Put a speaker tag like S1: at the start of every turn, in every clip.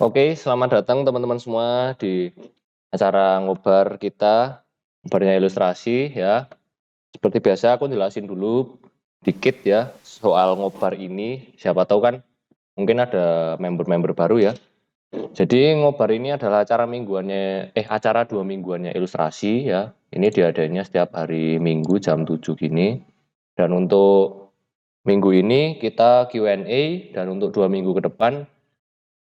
S1: Oke, selamat datang teman-teman semua di acara ngobar kita, ngobarnya ilustrasi ya. Seperti biasa aku jelasin dulu dikit ya soal ngobar ini. Siapa tahu kan mungkin ada member-member baru ya. Jadi ngobar ini adalah acara 2 mingguannya ilustrasi ya. Ini diadainnya setiap hari Minggu jam 7 gini. Dan untuk minggu ini kita Q&A dan untuk 2 minggu ke depan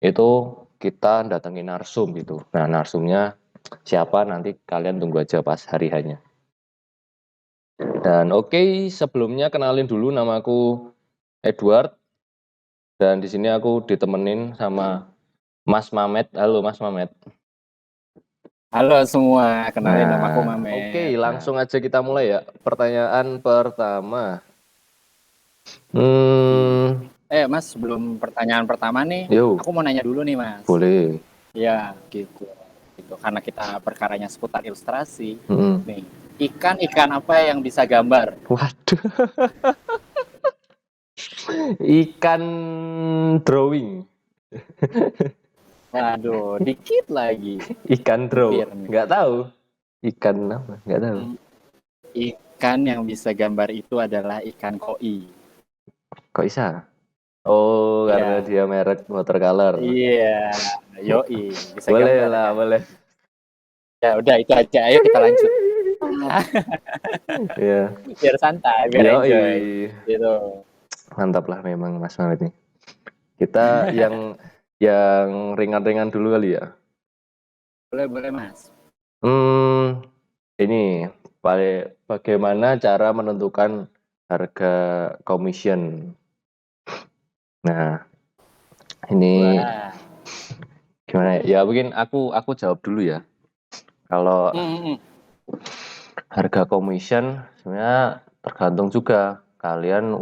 S1: itu kita datengin narsum gitu. Nah, narsumnya siapa nanti kalian tunggu aja pas hari hanya. Dan oke, sebelumnya kenalin dulu, namaku Edward dan di sini aku ditemenin sama Mas Mamet. Halo Mas Mamet.
S2: Halo semua, kenalin nama aku
S1: Nah, oke,
S2: Mamet. Nah,
S1: langsung aja kita mulai ya. Pertanyaan pertama. Hmm,
S2: Mas, sebelum pertanyaan pertama nih,
S1: yuk,
S2: aku mau nanya dulu nih, Mas.
S1: boleh.
S2: Ya, gitu. Gitu. Karena kita perkaranya seputar ilustrasi.
S1: Hmm.
S2: Nih, ikan apa yang bisa gambar?
S1: Waduh, ikan drawing.
S2: Waduh, dikit lagi.
S1: Ikan draw,
S2: Hampir nih.
S1: nggak tahu. Ikan apa? Nggak tahu.
S2: Hmm, Ikan yang bisa gambar itu adalah ikan koi.
S1: Kok bisa? Oh, karena
S2: Ya,
S1: dia merek watercolor.
S2: iya, yoi, bisa
S1: Boleh
S2: gambar
S1: lah,
S2: kan?
S1: boleh.
S2: Ya udah itu aja, ayo kita lanjut.
S1: Ya,
S2: Biar santai, biar enjoy.
S1: yoi.
S2: Gitu.
S1: Mantap lah memang Mas Mawet ini. Kita yang ringan-ringan dulu kali ya.
S2: Boleh, boleh, Mas.
S1: Hmm, ini bagaimana cara menentukan harga commission. Nah, ini
S2: Wah.
S1: gimana ya? Ya mungkin aku jawab dulu ya. Kalau
S2: Hmm.
S1: harga commission sebenarnya tergantung juga kalian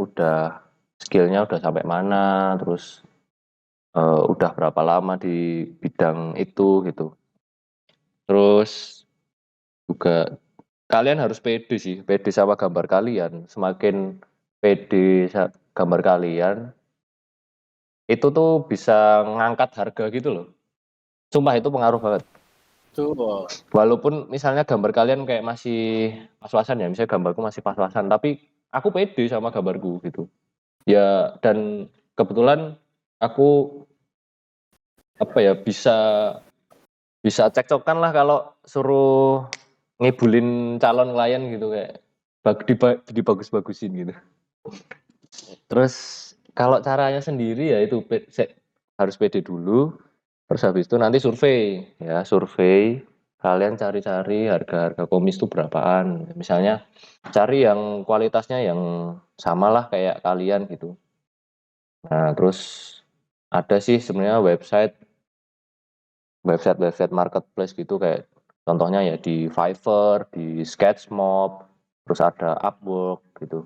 S1: skillnya udah sampai mana, terus udah berapa lama di bidang itu gitu. Terus juga kalian harus pede sih, pede sama gambar kalian. Semakin pede gambar kalian, itu tuh bisa ngangkat harga gitu loh. Sumpah itu pengaruh banget.
S2: Betul.
S1: Walaupun misalnya gambar kalian kayak masih pas-pasan ya, misalnya gambarku masih pas-pasan, tapi aku pede sama gambarku gitu. Ya, dan kebetulan aku apa ya bisa cekcokan lah kalau suruh ngibulin calon klien gitu kayak dibagus-bagusin gitu. Terus kalau caranya sendiri ya itu harus pede dulu. Terus habis itu nanti survei ya, survei kalian cari-cari harga-harga komis itu berapaan. Misalnya cari yang kualitasnya yang sama lah kayak kalian gitu. Nah, terus ada sih sebenarnya website marketplace gitu kayak contohnya ya di Fiverr, di Sketchmob, terus ada Upwork gitu.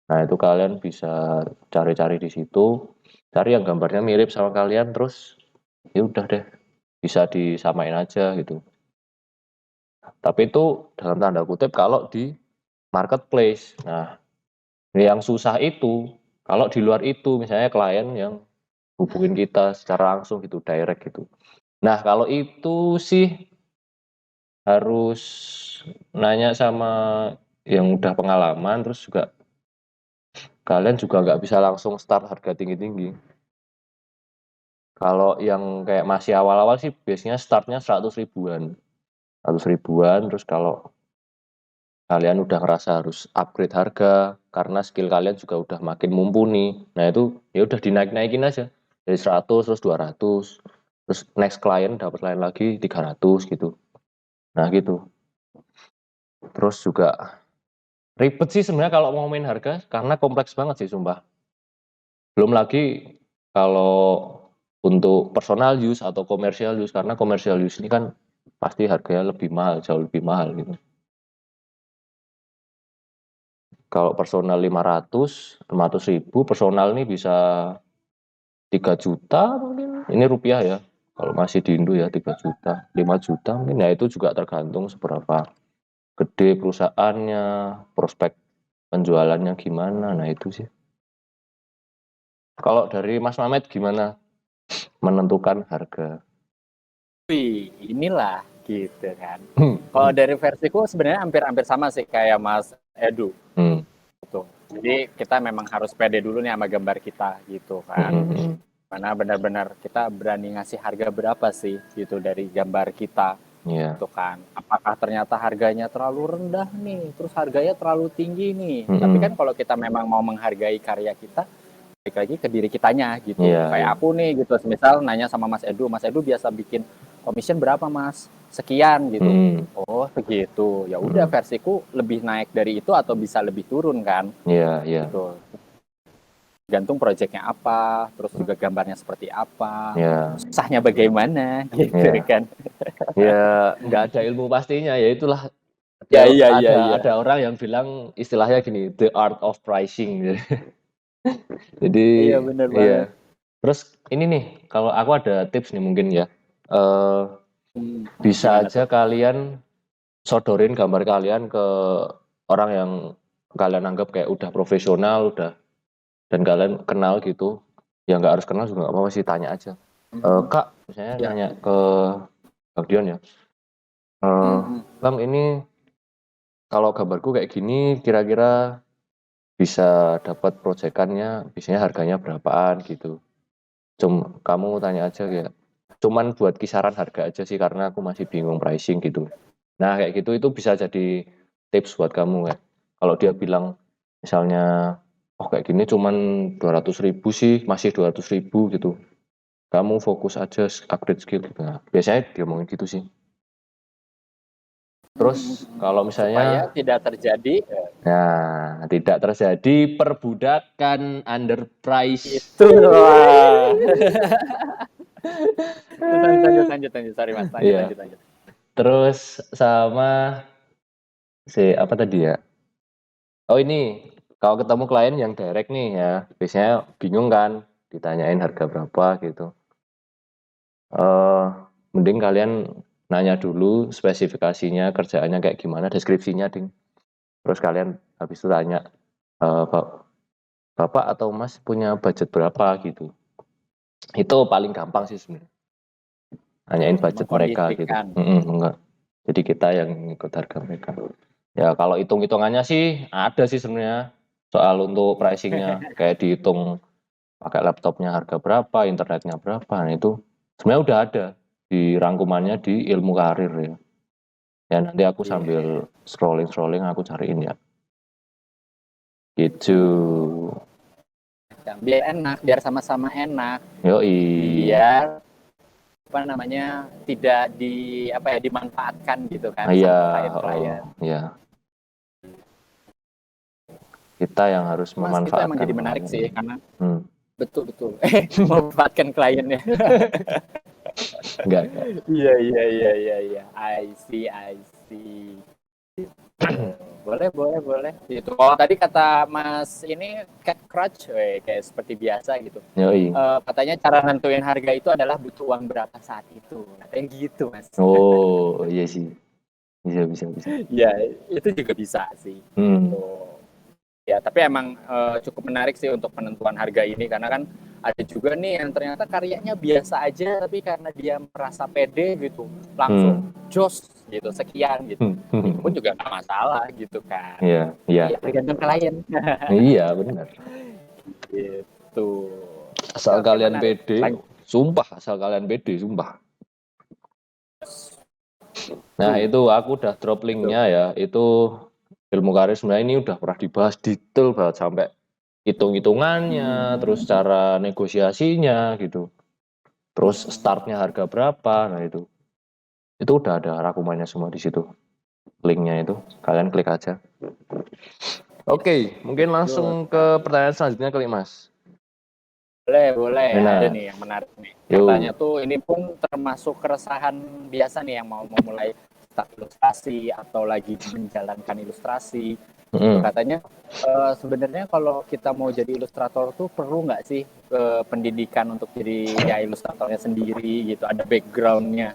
S1: Nah, itu kalian bisa cari-cari di situ, cari yang gambarnya mirip sama kalian terus ya udah deh, bisa disamain aja gitu. Tapi itu dalam tanda kutip kalau di marketplace. Nah, yang susah itu kalau di luar itu misalnya klien yang hubungin kita secara langsung gitu, direct gitu. Nah, kalau itu sih harus nanya sama yang udah pengalaman, terus juga kalian juga nggak bisa langsung start harga tinggi-tinggi. Kalau yang kayak masih awal-awal sih biasanya startnya 100 ribuan. 100 ribuan, terus kalau kalian udah ngerasa harus upgrade harga, karena skill kalian juga udah makin mumpuni. Nah itu ya udah dinaik-naikin aja. Dari 100, terus 200, terus next client dapat lain lagi 300 gitu. Nah gitu. Terus juga ribet sih sebenarnya kalau mau main harga karena kompleks banget sih sumpah. Belum lagi kalau untuk personal use atau commercial use karena commercial use ini kan pasti harganya lebih mahal, jauh lebih mahal gitu. Kalau personal 500 ribu, personal ini bisa 3 juta mungkin. Ini rupiah ya. Kalau masih di Indo ya 3 juta, 5 juta mungkin. Ya itu juga tergantung seberapa gede perusahaannya, prospek penjualannya gimana. Nah itu sih. Kalau dari Mas Mamet gimana? menentukan harga.
S2: Wih, inilah gitu kan. Kalau dari versiku sebenarnya hampir-hampir sama sih kayak Mas Edu. Gitu. Jadi kita memang harus pede dulu nih sama gambar kita gitu kan. Mana benar-benar kita berani ngasih harga berapa sih gitu dari gambar kita.
S1: Iya.
S2: Gitu kan. Apakah ternyata harganya terlalu rendah nih, terus harganya terlalu tinggi nih. Tapi kan kalau kita memang mau menghargai karya kita, balik lagi ke diri kitanya gitu.
S1: Iya,
S2: Kayak
S1: iya.
S2: aku nih gitu, misal nanya sama Mas Edu biasa bikin commission berapa Mas? Sekian gitu. Oh begitu. Ya udah versiku lebih naik dari itu atau bisa lebih turun kan?
S1: Iya, iya.
S2: Gitu. Gantung proyeknya apa, terus juga gambarnya seperti apa,
S1: Ya,
S2: susahnya bagaimana gitu
S1: ya.
S2: kan.
S1: Ya nggak ada ilmu pastinya, ya itulah
S2: Ya iya iya iya.
S1: ada orang yang bilang istilahnya gini, the art of pricing. Jadi
S2: Iya benar
S1: iya.
S2: banget.
S1: Terus ini nih, kalau aku ada tips nih mungkin ya. Bisa
S2: Gimana
S1: aja
S2: tuh?
S1: kalian sodorin gambar kalian ke orang yang kalian anggap kayak udah profesional, udah dan kalian kenal gitu. Ya nggak harus kenal juga nggak apa-apa sih, tanya aja. Kak, misalnya
S2: Ya.
S1: nanya ke Bang Dion ya. Bang, ini kalau gambarku kayak gini, kira-kira bisa dapat proyekannya, biasanya harganya berapaan gitu. Kamu tanya aja kayak, cuman buat kisaran harga aja sih karena aku masih bingung pricing gitu. Nah kayak gitu itu bisa jadi tips buat kamu ya. Kalau dia bilang misalnya, oh kayak gini cuman 200.000 sih, masih 200.000 gitu. Kamu fokus aja upgrade skill gitu. Nah, biasanya dia ngomongin gitu sih. Terus kalau
S2: Supaya
S1: misalnya,
S2: tidak terjadi
S1: nah tidak terjadi perbudakan underprice.
S2: itu wah. Lanjut. Sorry Mas,
S1: Iya.
S2: lanjut.
S1: Terus sama apa tadi ya? Oh ini, kalau ketemu klien yang direct nih ya, biasanya bingung kan, ditanyain harga berapa gitu. Mending kalian nanya dulu spesifikasinya, kerjaannya kayak gimana, deskripsinya, ding. Terus kalian habis itu tanya, Bapak atau Mas punya budget berapa gitu. Itu paling gampang sih sebenarnya. Nanyain budget mereka gitu.
S2: Mengkondisikan.
S1: Enggak. Jadi kita yang ikut harga mereka. Ya kalau hitung-hitungannya sih ada sih sebenarnya. Soal untuk pricingnya kayak dihitung pakai laptopnya harga berapa, internetnya berapa. Nah itu sebenarnya udah ada di rangkumannya di ilmu karir ya. Ya nanti aku sambil scrolling aku cariin ya. Gitu.
S2: Biar enak, biar sama-sama enak.
S1: Yoi.
S2: Biar apa namanya tidak dimanfaatkan gitu kan
S1: Iya,
S2: sama klien-klien.
S1: iya. Kita yang harus
S2: Mas itu emang
S1: memanfaatkan
S2: jadi menarik
S1: klien.
S2: sih karena betul memanfaatkan kliennya.
S1: Enggak.
S2: Iya. I see. Boleh. Gitu. Oh tadi kata Mas ini cat crutch, kayak seperti biasa gitu.
S1: Yoi.
S2: Katanya cara nentuin harga itu adalah butuh uang berapa saat itu. Katanya gitu Mas.
S1: Oh iya sih, bisa.
S2: Ya itu juga bisa sih. Tuh. Ya tapi emang cukup menarik sih untuk penentuan harga ini karena kan ada juga nih yang ternyata karyanya biasa aja tapi karena dia merasa pede gitu langsung jos gitu sekian gitu. Itu pun juga nggak masalah gitu kan.
S1: Iya.
S2: Ya tergantung klien.
S1: Iya benar.
S2: Gitu.
S1: Asal
S2: Oke,
S1: kalian
S2: menarik.
S1: pede, asal kalian pede, sumpah. Nah itu aku udah drop linknya ya, itu ilmu karir sebenarnya ini udah pernah dibahas detail banget sampai hitung-hitungannya, terus cara negosiasinya gitu, terus startnya harga berapa, nah itu udah ada rangkumannya semua di situ, linknya itu kalian klik aja. Oke, mungkin langsung ke pertanyaan selanjutnya kali Mas.
S2: Boleh.
S1: Nah,
S2: Ada nih yang menarik nih.
S1: yuk.
S2: Katanya tuh ini pun termasuk keresahan biasa nih yang mau memulai start ilustrasi atau lagi menjalankan ilustrasi. Katanya sebenarnya kalau kita mau jadi ilustrator tuh perlu nggak sih pendidikan untuk jadi ya ilustratornya sendiri gitu, ada backgroundnya.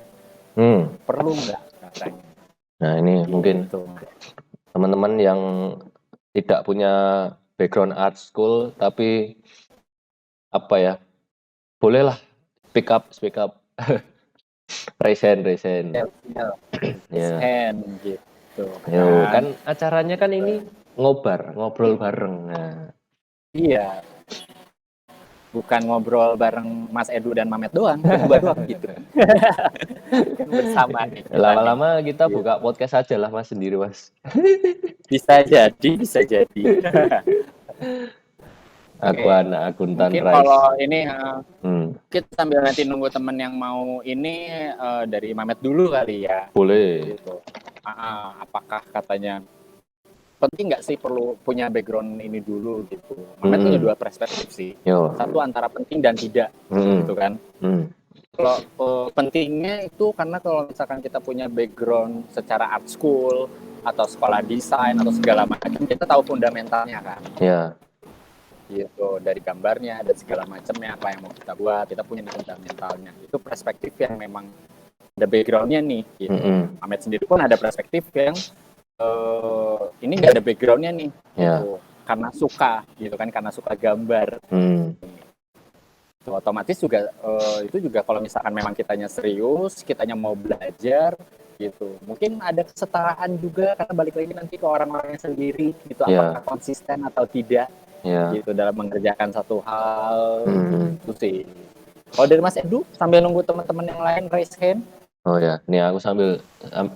S2: Perlu nggak katanya?
S1: Nah ini mungkin
S2: Gitu.
S1: teman-teman yang tidak punya background art school tapi apa ya, bolehlah speak up. Raise hand.
S2: Ya. Hand gitu.
S1: Yo, kan acaranya kan ini ngobrol bareng. Nah.
S2: Iya. Bukan ngobrol bareng Mas Edu dan Mamet doang, berdua doang gitu. Kan bersama nih.
S1: Lama-lama kita buka podcast aja lah Mas sendiri Mas.
S2: Bisa jadi.
S1: Aku anak akuntan
S2: mungkin
S1: Rice.
S2: Kalau ini kita sambil nanti nunggu temen yang mau ini dari Mamet dulu kali ya.
S1: Boleh.
S2: Gitu. Apakah katanya penting nggak sih perlu punya background ini dulu gitu? Mamet punya dua perspektif sih. Satu antara penting dan tidak, gitu kan. Kalau pentingnya itu karena kalau misalkan kita punya background secara art school atau sekolah desain atau segala macam, kita tahu fundamentalnya kan.
S1: Iya.
S2: Gitu, dari gambarnya dan segala macamnya apa yang mau kita buat, kita punya fundamentalnya. Itu perspektif yang memang ada backgroundnya nih. Gitu. Mamet sendiri pun ada perspektif yang ini nggak ada backgroundnya nih, gitu. Karena suka, gitu kan, karena suka gambar. Otomatis juga itu juga kalau misalkan memang kitanya serius, kitanya mau belajar, gitu. Mungkin ada kesetaraan juga karena balik lagi nanti ke orang-orangnya sendiri, gitu. Apakah konsisten atau tidak, gitu dalam mengerjakan satu hal, itu sih. Kalau dari Mas Edu sambil nunggu teman-teman yang lain raise hand.
S1: Oh ya, nih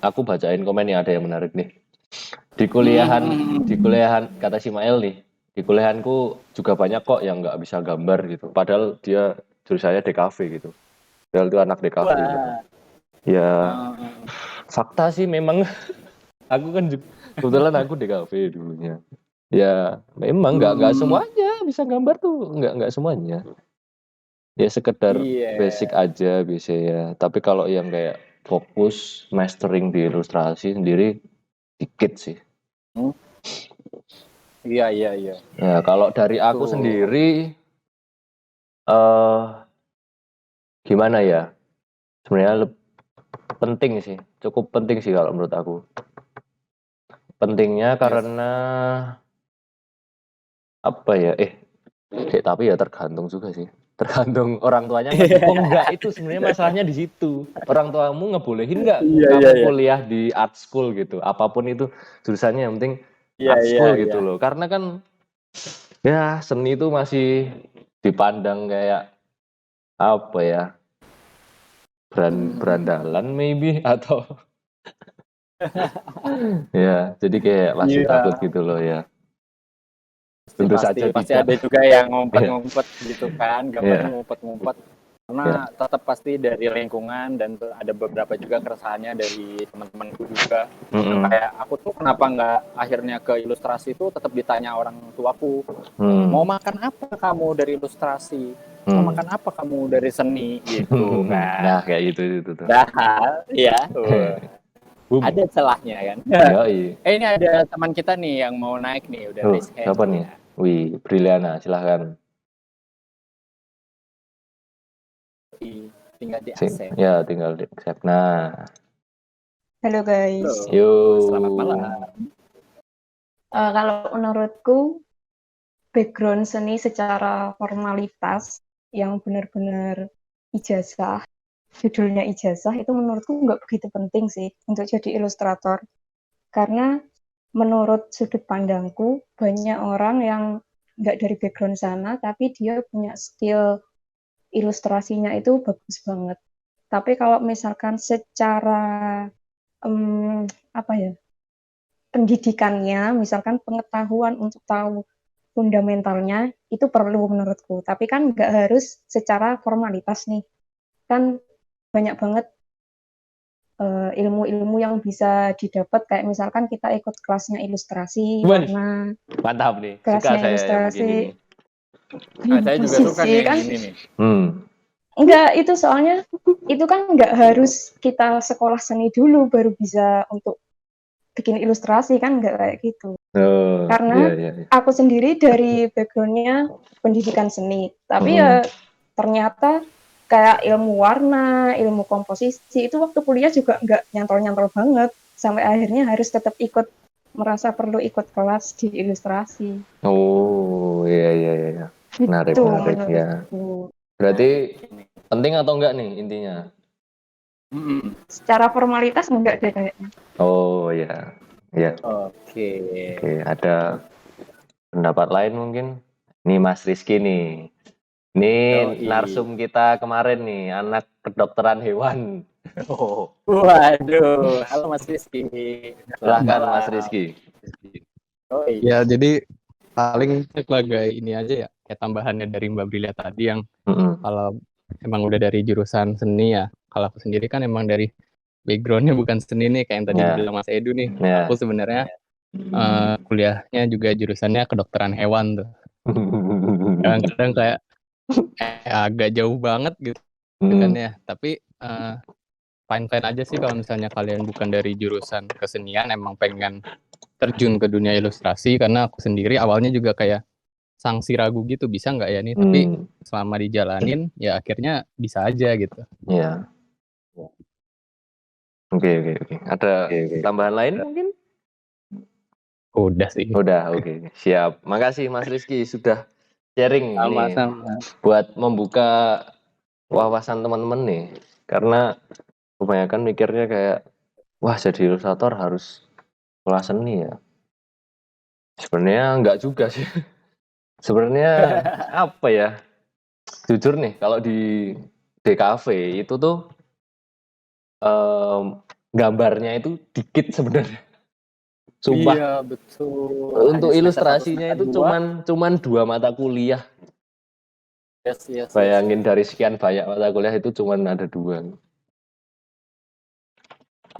S1: aku bacain komen nih, ada yang menarik nih. Di kuliahan kata Simael nih, di kuliahanku juga banyak kok yang nggak bisa gambar gitu. Padahal dia jurusannya DKV gitu. Padahal itu anak DKV. Gitu. Ya, fakta sih memang. Aku kan kebetulan aku DKV dulunya. Ya, memang nggak semuanya bisa gambar tuh, nggak semuanya. Ya sekedar basic aja biasanya. Tapi kalau yang kayak fokus mastering di ilustrasi sendiri dikit sih.
S2: Iya.
S1: Ya kalau dari aku sendiri, gimana ya? Sebenarnya penting sih, cukup penting sih kalau menurut aku. Pentingnya karena apa ya? Tapi ya tergantung juga sih. Tergantung orang tuanya ngedukung enggak, itu sebenarnya masalahnya di situ. Orang tuamu ngebolehin enggak kamu kuliah di art school gitu. Apapun itu jurusannya, yang penting art school gitu loh. Karena kan ya seni itu masih dipandang kayak apa ya? Berandalan maybe atau ya, jadi kayak masih takut gitu loh ya. Tentu saja
S2: pasti ada juga yang ngumpet-ngumpet gitu kan, gambarnya ngumpet-ngumpet. Karena tetap pasti dari lingkungan dan ada beberapa juga keresahannya dari teman-temanku juga. Kayak aku tuh kenapa nggak akhirnya ke ilustrasi itu tetap ditanya orang tuaku, mau makan apa kamu dari ilustrasi? Mau makan apa kamu dari seni gitu kan?
S1: Nah kayak gitu tuh.
S2: Ya. Ada celahnya kan. Ini ada teman kita nih yang mau naik nih, udah raise hand.
S1: Siapa nih? Wih, Briliana, silahkan.
S2: Tinggal di accept.
S1: Ya, tinggal di accept. Nah.
S3: Halo guys.
S2: Selamat malam.
S3: Kalau menurutku background seni secara formalitas yang benar-benar ijazah, judulnya ijazah, itu menurutku nggak begitu penting sih untuk jadi ilustrator. Karena menurut sudut pandangku, banyak orang yang nggak dari background sana, tapi dia punya skill ilustrasinya itu bagus banget. Tapi kalau misalkan secara pendidikannya, misalkan pengetahuan untuk tahu fundamentalnya, itu perlu menurutku. Tapi kan nggak harus secara formalitas nih. Kan banyak banget ilmu-ilmu yang bisa didapat, kayak misalkan kita ikut kelasnya ilustrasi. Karena
S1: mantap nih,
S3: kelasnya
S1: suka saya
S3: ilustrasi.
S2: Saya juga suka nih kan? Ini nih.
S3: Enggak, itu soalnya itu kan nggak harus kita sekolah seni dulu baru bisa untuk bikin ilustrasi, kan nggak kayak gitu. Karena aku sendiri dari backgroundnya pendidikan seni, tapi ya ternyata kayak ilmu warna, ilmu komposisi itu waktu kuliah juga nggak nyantol-nyantol banget, sampai akhirnya harus tetap merasa perlu ikut kelas di ilustrasi.
S1: Oh iya, menarik ya. Berarti Penting atau enggak nih intinya?
S3: Secara formalitas enggak deh kayaknya.
S1: Oh ya, ya.
S2: Oke.
S1: Ada pendapat lain mungkin? Nih Mas Rizky nih. Ini narsum kita kemarin nih, anak kedokteran hewan.
S2: Waduh, halo Mas Rizky.
S1: Silahkan Mas Rizky.
S4: Oh iya. Ya jadi paling sebagai ini aja ya, kayak tambahannya dari Mbak Brilia tadi yang kalau emang udah dari jurusan seni ya, kalau aku sendiri kan emang dari backgroundnya bukan seni nih, kayak yang tadi dibilang Mas Edu nih. Aku sebenarnya kuliahnya juga jurusannya kedokteran hewan tuh. Kadang-kadang kayak agak jauh banget gitu kan ya, tapi fine-fine aja sih kalau misalnya kalian bukan dari jurusan kesenian, emang pengen terjun ke dunia ilustrasi, karena aku sendiri awalnya juga kayak sanksi ragu gitu, bisa nggak ya nih, tapi selama dijalanin ya akhirnya bisa aja gitu.
S1: Iya. Oke. Ada tambahan lain mungkin?
S4: Udah sih.
S1: Udah, oke. Siap. Makasih Mas Rizky sudah sharing nih buat membuka wawasan teman-teman nih. Karena kebanyakan mikirnya kayak, wah jadi ilustrator harus kelas seni ya. Sebenarnya enggak juga sih. Sebenarnya apa ya? Jujur nih, kalau di DKV itu tuh gambarnya itu dikit sebenarnya. Sumpah.
S2: Iya, betul.
S1: Untuk ilustrasinya itu cuman 2 mata kuliah.
S2: Yes.
S1: Bayangin dari sekian banyak mata kuliah itu cuman ada 2.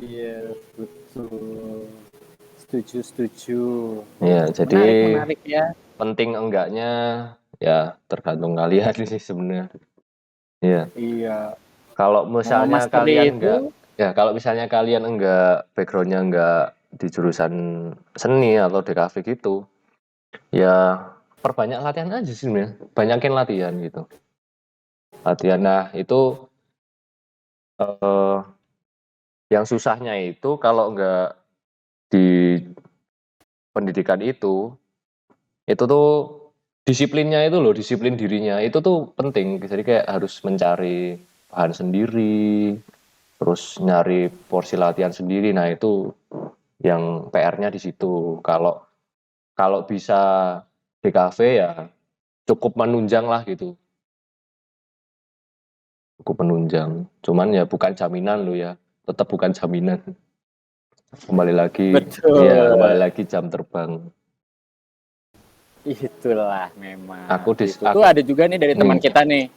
S2: Iya, betul. Setuju.
S1: Ya, jadi
S2: menarik ya.
S1: Penting enggaknya ya tergantung kalian sih sebenarnya. Iya. Kalau misalnya kalian kalau misalnya kalian enggak backgroundnya enggak di jurusan seni atau DKV gitu, ya perbanyak latihan aja sih sebenarnya. Banyakin latihan gitu. Latihan. Nah, itu yang susahnya itu kalau enggak di pendidikan itu tuh disiplinnya itu loh, disiplin dirinya itu tuh penting. Jadi kayak harus mencari bahan sendiri, terus nyari porsi latihan sendiri. Nah, itu yang PR-nya di situ. Kalau bisa DKV ya cukup menunjang lah gitu. Cukup menunjang. Cuman ya bukan jaminan lo ya. Tetap bukan jaminan. Kembali lagi.
S2: Betul.
S1: Ya, kembali lagi jam terbang.
S2: Itulah memang.
S1: Itu
S2: ada juga nih dari teman kita nih,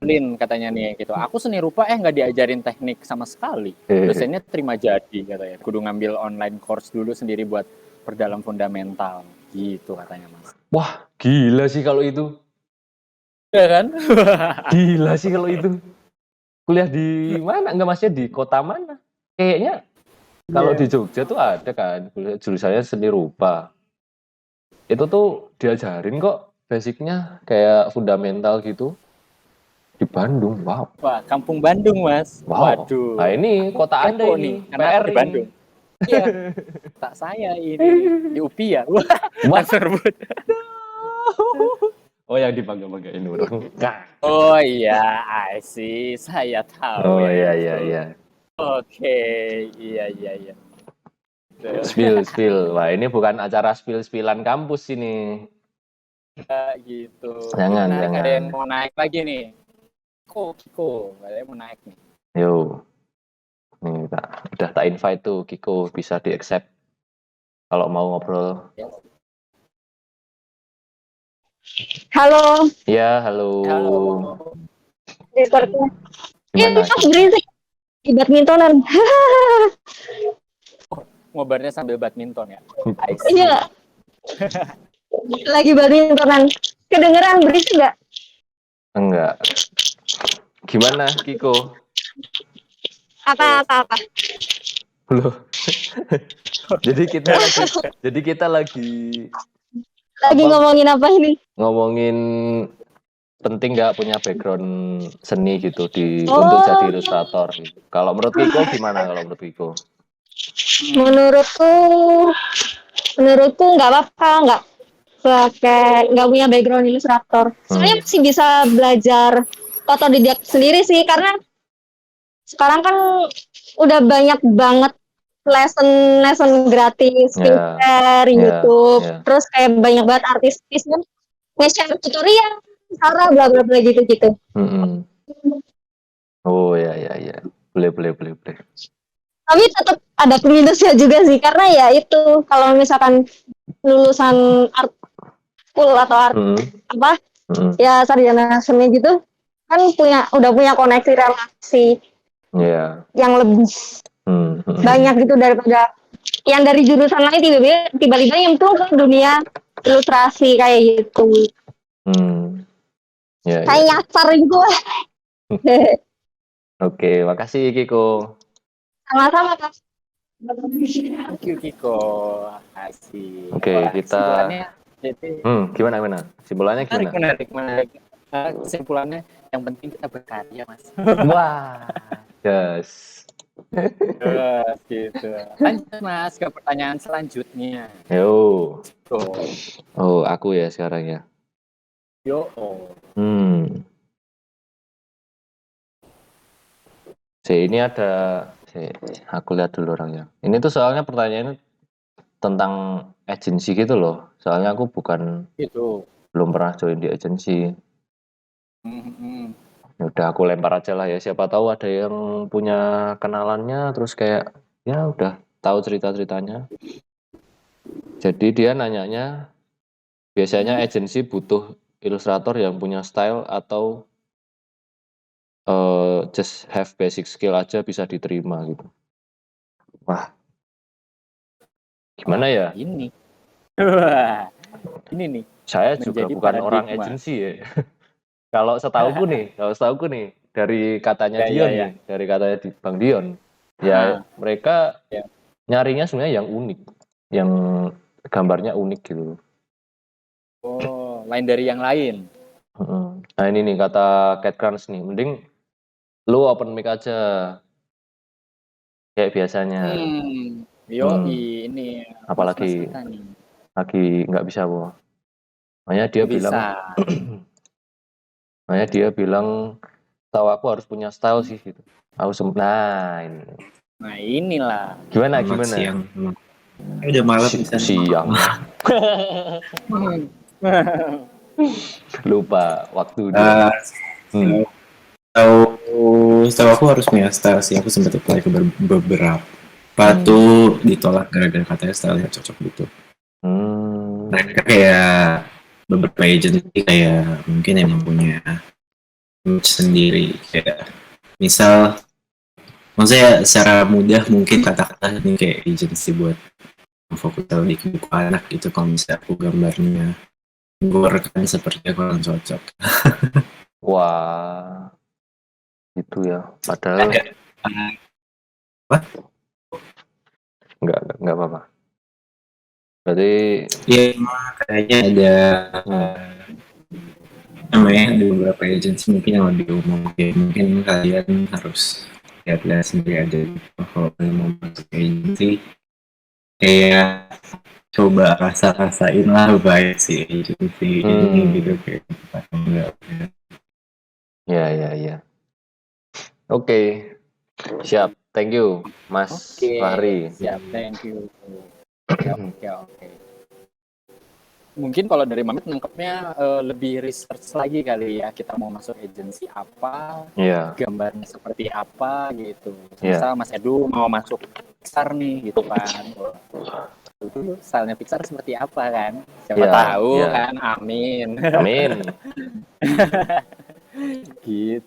S2: Lin katanya nih gitu. Aku seni rupa nggak diajarin teknik sama sekali. Dosennya terima jadi katanya. Kudu ngambil online course dulu sendiri buat perdalam fundamental. Gitu katanya Mas.
S1: Wah, gila sih kalau itu.
S2: Ya kan?
S1: Gila sih kalau itu. Kuliah di mana? Enggak, maksudnya di kota mana? Kayaknya kalau di Jogja tuh ada kan jurusannya seni rupa. Itu tuh diajarin kok basicnya kayak fundamental gitu di Bandung. Wow.
S2: Wah, kampung Bandung Mas.
S1: Wow.
S2: Waduh.
S1: Nah, ini kota Anda ini
S2: PR di Bandung. Iya. Tak saya ini di UPI ya. Wah, sebut.
S1: Oh, yang dipakai-pakain orang.
S2: Oh iya, I see. Saya tahu.
S1: Oh iya.
S2: Oke, iya.
S1: Spill. Wah, ini bukan acara spill-spillan kampus ini.
S2: Gitu.
S1: Jangan.
S2: Ada yang mau naik lagi nih. Kiko. Ada yang mau naik nih.
S1: Yo. Nih, udah tak invite tuh Kiko, bisa di-accept kalau mau ngobrol.
S3: Halo.
S1: Ya, halo.
S3: Discord-nya. Ini berisik. Di badmintonan.
S2: Ngobarnya sambil badminton ya?
S3: Iya. Lagi badmintonan. Kedengeran berisik nggak?
S1: Enggak. Gimana, Kiko?
S3: Apa?
S1: Loh. Jadi kita lagi
S3: ngomongin apa ini?
S1: Ngomongin penting nggak punya background seni gitu untuk jadi ilustrator. Gitu. Kalau menurut Kiko gimana kalau menurut Kiko?
S3: Menurutku nggak apa-apa, nggak punya background ilustrator. Sebenarnya masih bisa belajar
S5: otodidak sendiri sih, karena sekarang kan udah banyak banget lesson gratis, Pinterest, YouTube, terus kayak banyak banget artis kan nge-share tutorial, cara bla bla bla gitu.
S1: Oh ya, boleh.
S5: Tapi tetap ada minusnya juga sih, karena ya itu kalau misalkan lulusan art school atau art ya sarjana seni gitu kan udah punya koneksi relasi yang lebih banyak gitu daripada yang dari jurusan lain tiba-tiba nyemplung ke dunia ilustrasi kayak gitu. Kayak nyasar gitu.
S1: Oke, makasih Kiko.
S5: Sama-sama, Kak.
S2: Thank you Kiko. Asik.
S1: Oke, kita gimana? Simpulannya gimana?
S2: Menarik. Kesimpulannya yang penting kita berkarya, Mas.
S1: Wah. Yes.
S2: Gitu. Lanjut Mas ke pertanyaan selanjutnya.
S1: Yo. Oh, aku ya sekarang ya.
S2: Yo.
S1: Ini ada, aku lihat dulu orangnya. Ini tuh soalnya pertanyaannya tentang agensi gitu loh. Soalnya aku belum pernah join di agensi. Udah aku lempar aja lah ya. Siapa tahu ada yang punya kenalannya, terus kayak ya udah tahu cerita-ceritanya. Jadi dia nanyanya, biasanya agensi butuh ilustrator yang punya style atau just have basic skill aja bisa diterima gitu. Wah, gimana ya?
S2: Ini nih.
S1: Saya juga bukan orang agensi ya. Kalau setauku nih dari katanya Dion nih, dari katanya Bang Dion, ya mereka nyarinya sebenarnya yang unik, yang gambarnya unik gitu.
S2: Oh, lain dari yang lain.
S1: Nah ini nih kata Cat Crunch nih, mending lu open mic aja kayak biasanya.
S2: Ini
S1: apalagi lagi nggak bisa boh. Makanya dia bilang tahu aku harus punya style sih gitu. Nah
S2: inilah.
S1: Gimana?
S6: Siang. Udah malam
S1: siang. Lupa waktu dia.
S6: Tahu aku harus punya style sih. Aku sempat apply ke beberapa tuh ditolak gara-gara katanya style-nya cocok gitu. Mereka kayak beberapa agency kayak mungkin emang punya image sendiri, kayak misal maksudnya secara mudah mungkin kata-kata ini kayak agency buat fokus di buku anak gitu. Kalau misalnya aku gambarnya gue rekan sepertinya kurang cocok.
S1: Wah, itu ya. Padahal nggak apa-apa. Berarti
S6: ya kayaknya ada namanya ada beberapa agensi mungkin yang lebih umum, ya mungkin kalian harus lihat-lihat sendiri aja gitu. Kalau kalian mau masuk agensi kayak coba rasa-rasain lah baik si agensi ini gitu kayak enggak.
S1: Ya. Oke. Siap. Thank you, Mas Fahri.
S2: Siap, thank you. Oke. Mungkin kalau dari Mamet nangkepnya lebih research lagi kali ya, kita mau masuk agensi apa, gambarnya seperti apa gitu. Misal Mas Edu mau masuk Pixar nih gitu kan. Dulu stylenya Pixar seperti apa kan? Siapa tahu kan, amin. Gitu.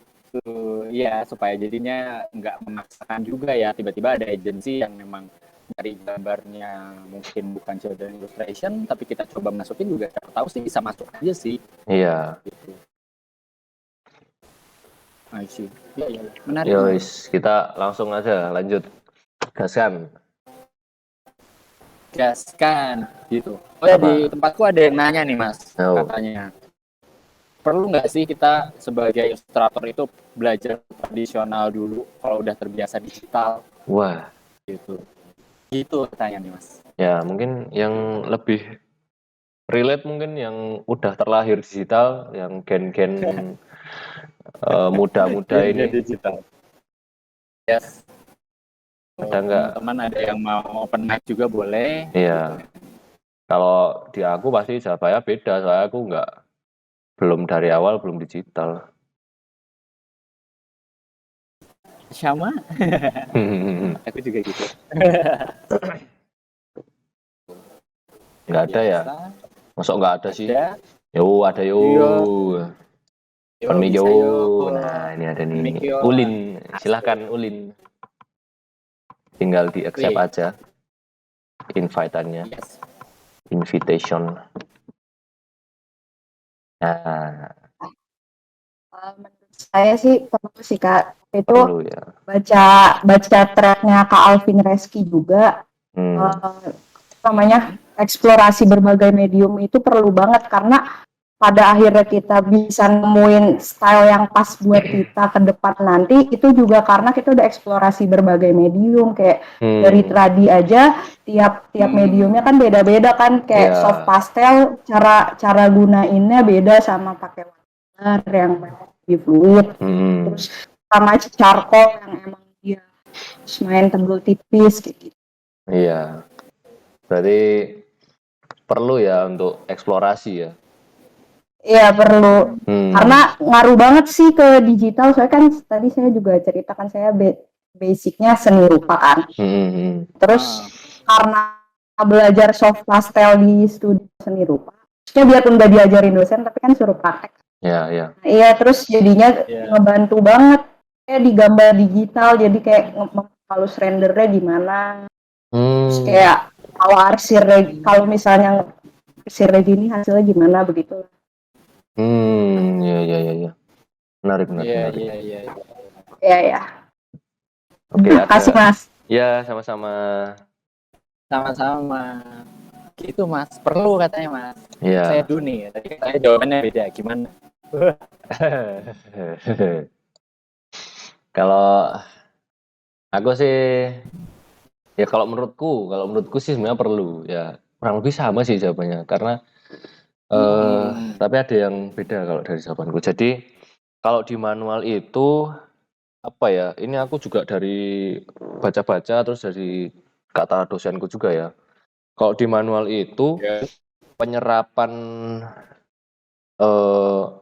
S2: Ya, supaya jadinya nggak memaksakan juga ya, tiba-tiba ada agensi yang memang dari gambarnya mungkin bukan children illustration, tapi kita coba masukin juga, siapa tahu sih bisa masuk aja sih.
S1: Iya.
S2: Gitu. Iya. Menarik.
S1: Yowis, kita langsung aja lanjut. Gaskan.
S2: Gitu. Oh ya, di tempatku ada yang nanya nih Mas, katanya. Perlu nggak sih kita sebagai ilustrator itu belajar tradisional dulu kalau udah terbiasa digital?
S1: Wah.
S2: Gitu katanya nih Mas.
S1: Ya mungkin yang lebih relate mungkin yang udah terlahir digital, yang gen-gen muda-muda ini.
S2: Digital. Yes.
S1: Ada nggak?
S2: Teman ada yang mau open mic juga boleh.
S1: Iya. Kalau di aku pasti jawabannya beda, soalnya aku belum dari awal belum digital.
S2: Sama. Aku juga gitu.
S1: Nggak ada ya? Masuk nggak ada sih? Yo, ada yo. Permik yo. Nah, ini ada nih. Ulin, silahkan Ulin. Tinggal di accept aja invite-annya.
S2: Yes.
S1: Invitation. Nah,
S3: menurut saya sih perlu sih Kak. Itu
S1: perlu ya.
S3: baca thread-nya Kak Alvin Reski juga. Namanya eksplorasi berbagai medium itu perlu banget karena pada akhirnya kita bisa nemuin style yang pas buat kita ke depan nanti itu juga karena kita udah eksplorasi berbagai medium kayak dari tradi aja tiap mediumnya kan beda-beda kan kayak soft pastel cara gunainnya beda sama pakai warna yang lebih fluid terus sama charcoal yang emang dia main tebel tipis kayak gitu.
S1: Iya. Berarti perlu ya untuk eksplorasi ya.
S3: Iya perlu, karena ngaruh banget sih ke digital. Soalnya kan tadi saya juga ceritakan saya basicnya seni rupa kan. Terus karena belajar soft pastel di studi seni rupa, maksudnya biarpun udah diajarin dosen, tapi kan suruh praktek.
S1: Iya.
S3: Iya, terus jadinya ngebantu banget kayak di gambar digital. Jadi kayak halus rendernya di mana. Terus kayak kalau misalnya arsir gini hasilnya gimana begitu.
S1: Iya. Menarik.
S3: Iya.
S1: Oke,
S3: kasih Mas.
S1: Ya, sama-sama.
S2: Sama-sama. Gitu Mas, perlu katanya Mas.
S1: Iya.
S2: Saya dulu nih, tadi katanya jawabannya beda, gimana?
S1: Kalau aku sih, ya kalau menurutku sih sebenarnya perlu ya. Kurang lebih sama sih jawabannya, karena tapi ada yang beda kalau dari jawabanku. Jadi kalau di manual itu apa ya? Ini aku juga dari baca-baca terus dari kata dosenku juga ya. Kalau di manual itu penyerapan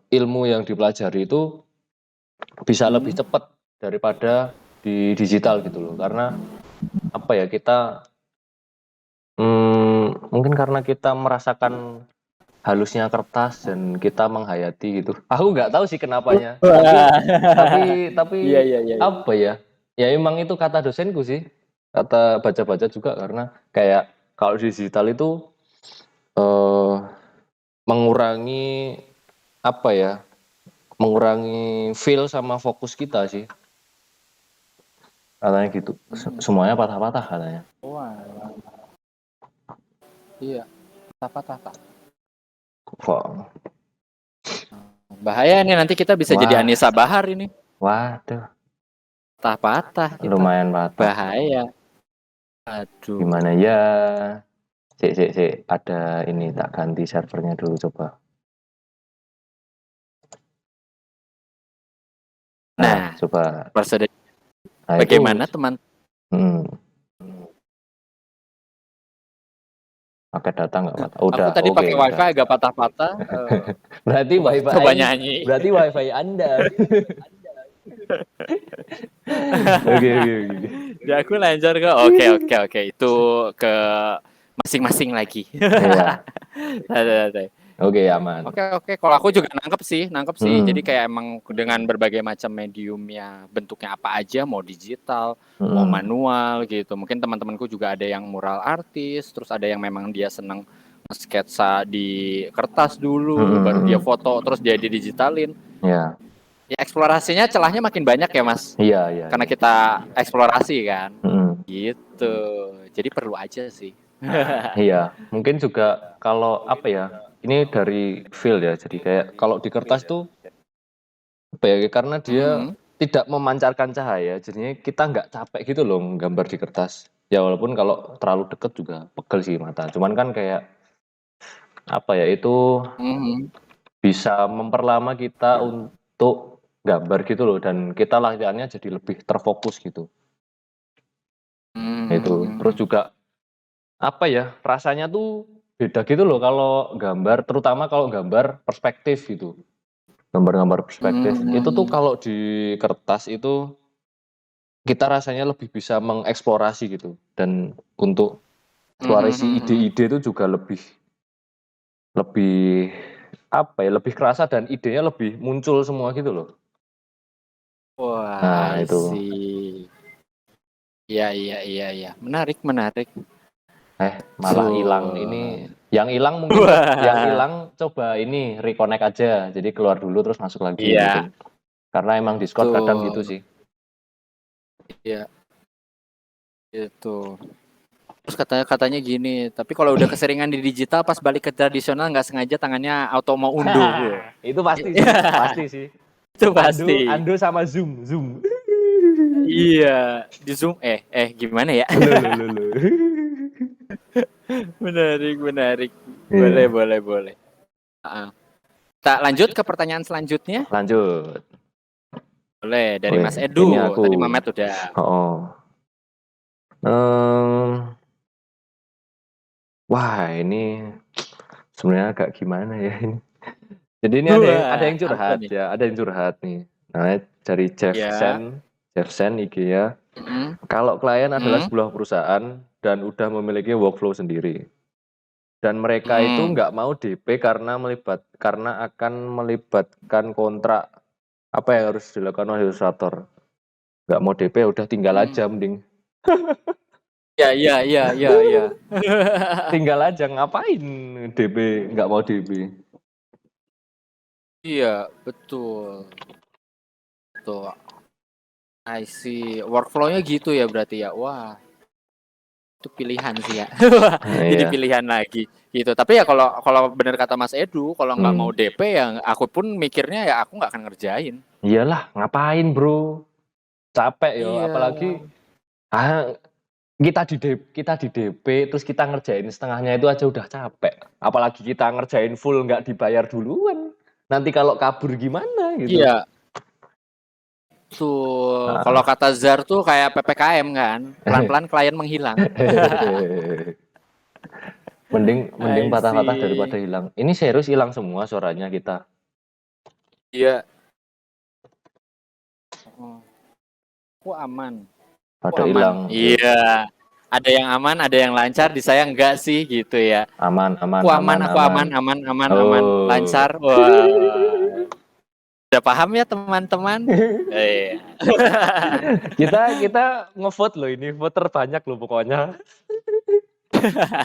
S1: ilmu yang dipelajari itu bisa lebih cepat daripada di digital gitu loh. Karena apa ya, kita mungkin karena kita merasakan halusnya kertas dan kita menghayati gitu. Aku nggak tahu sih kenapanya. Tapi
S2: Iya.
S1: apa ya? Ya emang itu kata dosenku sih. Kata baca-baca juga, karena kayak kalau digital itu mengurangi apa ya? Mengurangi feel sama fokus kita sih. Katanya gitu. Semuanya patah-patah katanya.
S2: Wah. Iya. Patah-patah.
S1: Kok
S2: bahaya nih, nanti kita bisa jadi Anissa Bahar ini.
S1: Waduh.
S2: Patah-patah kita.
S1: Lumayan patah.
S2: Bahaya. Aduh.
S1: Gimana ya? Cek. Ada ini, tak ganti servernya dulu coba. Nah, coba.
S2: Bagaimana teman?
S1: Pakai data nggak patah? Udah.
S2: Aku tadi pakai wifi agak patah-patah.
S1: Berarti wifi.
S2: Coba nyanyi.
S1: Berarti wifi Anda. Oke.
S2: Ya aku lancar kok. Oke. Itu ke masing-masing lagi.
S1: Iya.
S2: Ada.
S1: Oke, aman.
S2: Oke. Kalau aku juga nangkep sih. Jadi kayak emang dengan berbagai macam mediumnya, bentuknya apa aja, mau digital, mau manual gitu. Mungkin teman-temanku juga ada yang mural artis, terus ada yang memang dia seneng sketsa di kertas dulu, baru dia foto, terus dia digitalin.
S1: Iya.
S2: Ya eksplorasinya celahnya makin banyak ya Mas.
S1: Iya.
S2: Karena kita eksplorasi kan. Gitu. Jadi perlu aja sih.
S1: Iya. Mungkin juga kalau apa ya? Ini dari feel ya. Jadi kayak kalau di kertas tuh apa ya? Karena dia tidak memancarkan cahaya, jadinya kita nggak capek gitu loh gambar di kertas. Ya walaupun kalau terlalu deket juga pegel sih mata. Cuman kan kayak apa ya, itu bisa memperlama kita untuk gambar gitu loh, dan kita latihannya jadi lebih terfokus gitu. Itu terus juga apa ya, rasanya tuh beda gitu loh kalau gambar, terutama kalau gambar perspektif gitu. Gambar-gambar perspektif itu tuh kalau di kertas itu kita rasanya lebih bisa mengeksplorasi gitu, dan untuk eksplorasi ide-ide itu juga lebih apa ya, lebih kerasa dan idenya lebih muncul semua gitu loh.
S2: Wah,
S1: Nah,
S2: I
S1: itu.
S2: see. Iya. Menarik.
S1: Malah hilang ini. Yang hilang mungkin yang hilang coba ini reconnect aja. Jadi keluar dulu terus masuk lagi gitu. Karena emang Discord kadang gitu sih.
S2: Iya. Itu. Terus katanya gini, tapi kalau udah keseringan di digital pas balik ke tradisional nggak sengaja tangannya auto mau unduh.
S1: Itu pasti sih, pasti sih.
S2: Itu pasti.
S1: Ando sama Zoom.
S2: Iya, di Zoom gimana ya?
S1: Loh.
S2: Menarik. Boleh. Tak lanjut ke pertanyaan selanjutnya?
S1: Lanjut.
S2: Boleh, dari Mas Edu. Tadi Mamet udah.
S1: Wah, ini sebenarnya agak gimana ya ini. Jadi ini ada yang curhat ya, ada yang curhat nih. Nah, dari Jeff Sen IG ya. Kalau klien adalah sebuah perusahaan dan udah memiliki workflow sendiri, dan mereka itu nggak mau DP karena akan melibatkan kontrak, apa yang harus dilakukan oleh ilustrator? Nggak mau DP udah tinggal aja mending.
S2: Iya.
S1: Tinggal aja, ngapain DP, nggak mau DP.
S2: Iya, betul. Tuh. I see. Workflow-nya gitu ya berarti ya. Wah. Itu pilihan sih ya. Jadi pilihan lagi gitu. Tapi ya kalau benar kata Mas Edu, kalau nggak mau DP ya aku pun mikirnya ya aku nggak akan ngerjain.
S1: Iyalah, ngapain bro? Capek yo, apalagi kita di DP terus kita ngerjain setengahnya itu aja udah capek. Apalagi kita ngerjain full nggak dibayar duluan. Nanti kalau kabur gimana gitu.
S2: Iya. Tuh, kalau kata Zar tuh kayak PPKM kan, pelan-pelan klien menghilang.
S1: mending patah-patah daripada hilang. Ini serius hilang semua suaranya kita.
S2: Iya. Aku aman.
S1: Ada hilang.
S2: Iya. Ada yang aman, ada yang lancar, di saya enggak sih gitu ya.
S1: Aman.
S2: Aku aman. Lancar. Wah. Udah paham ya teman-teman?
S1: Kita ngevote loh, ini vote terbanyak loh pokoknya.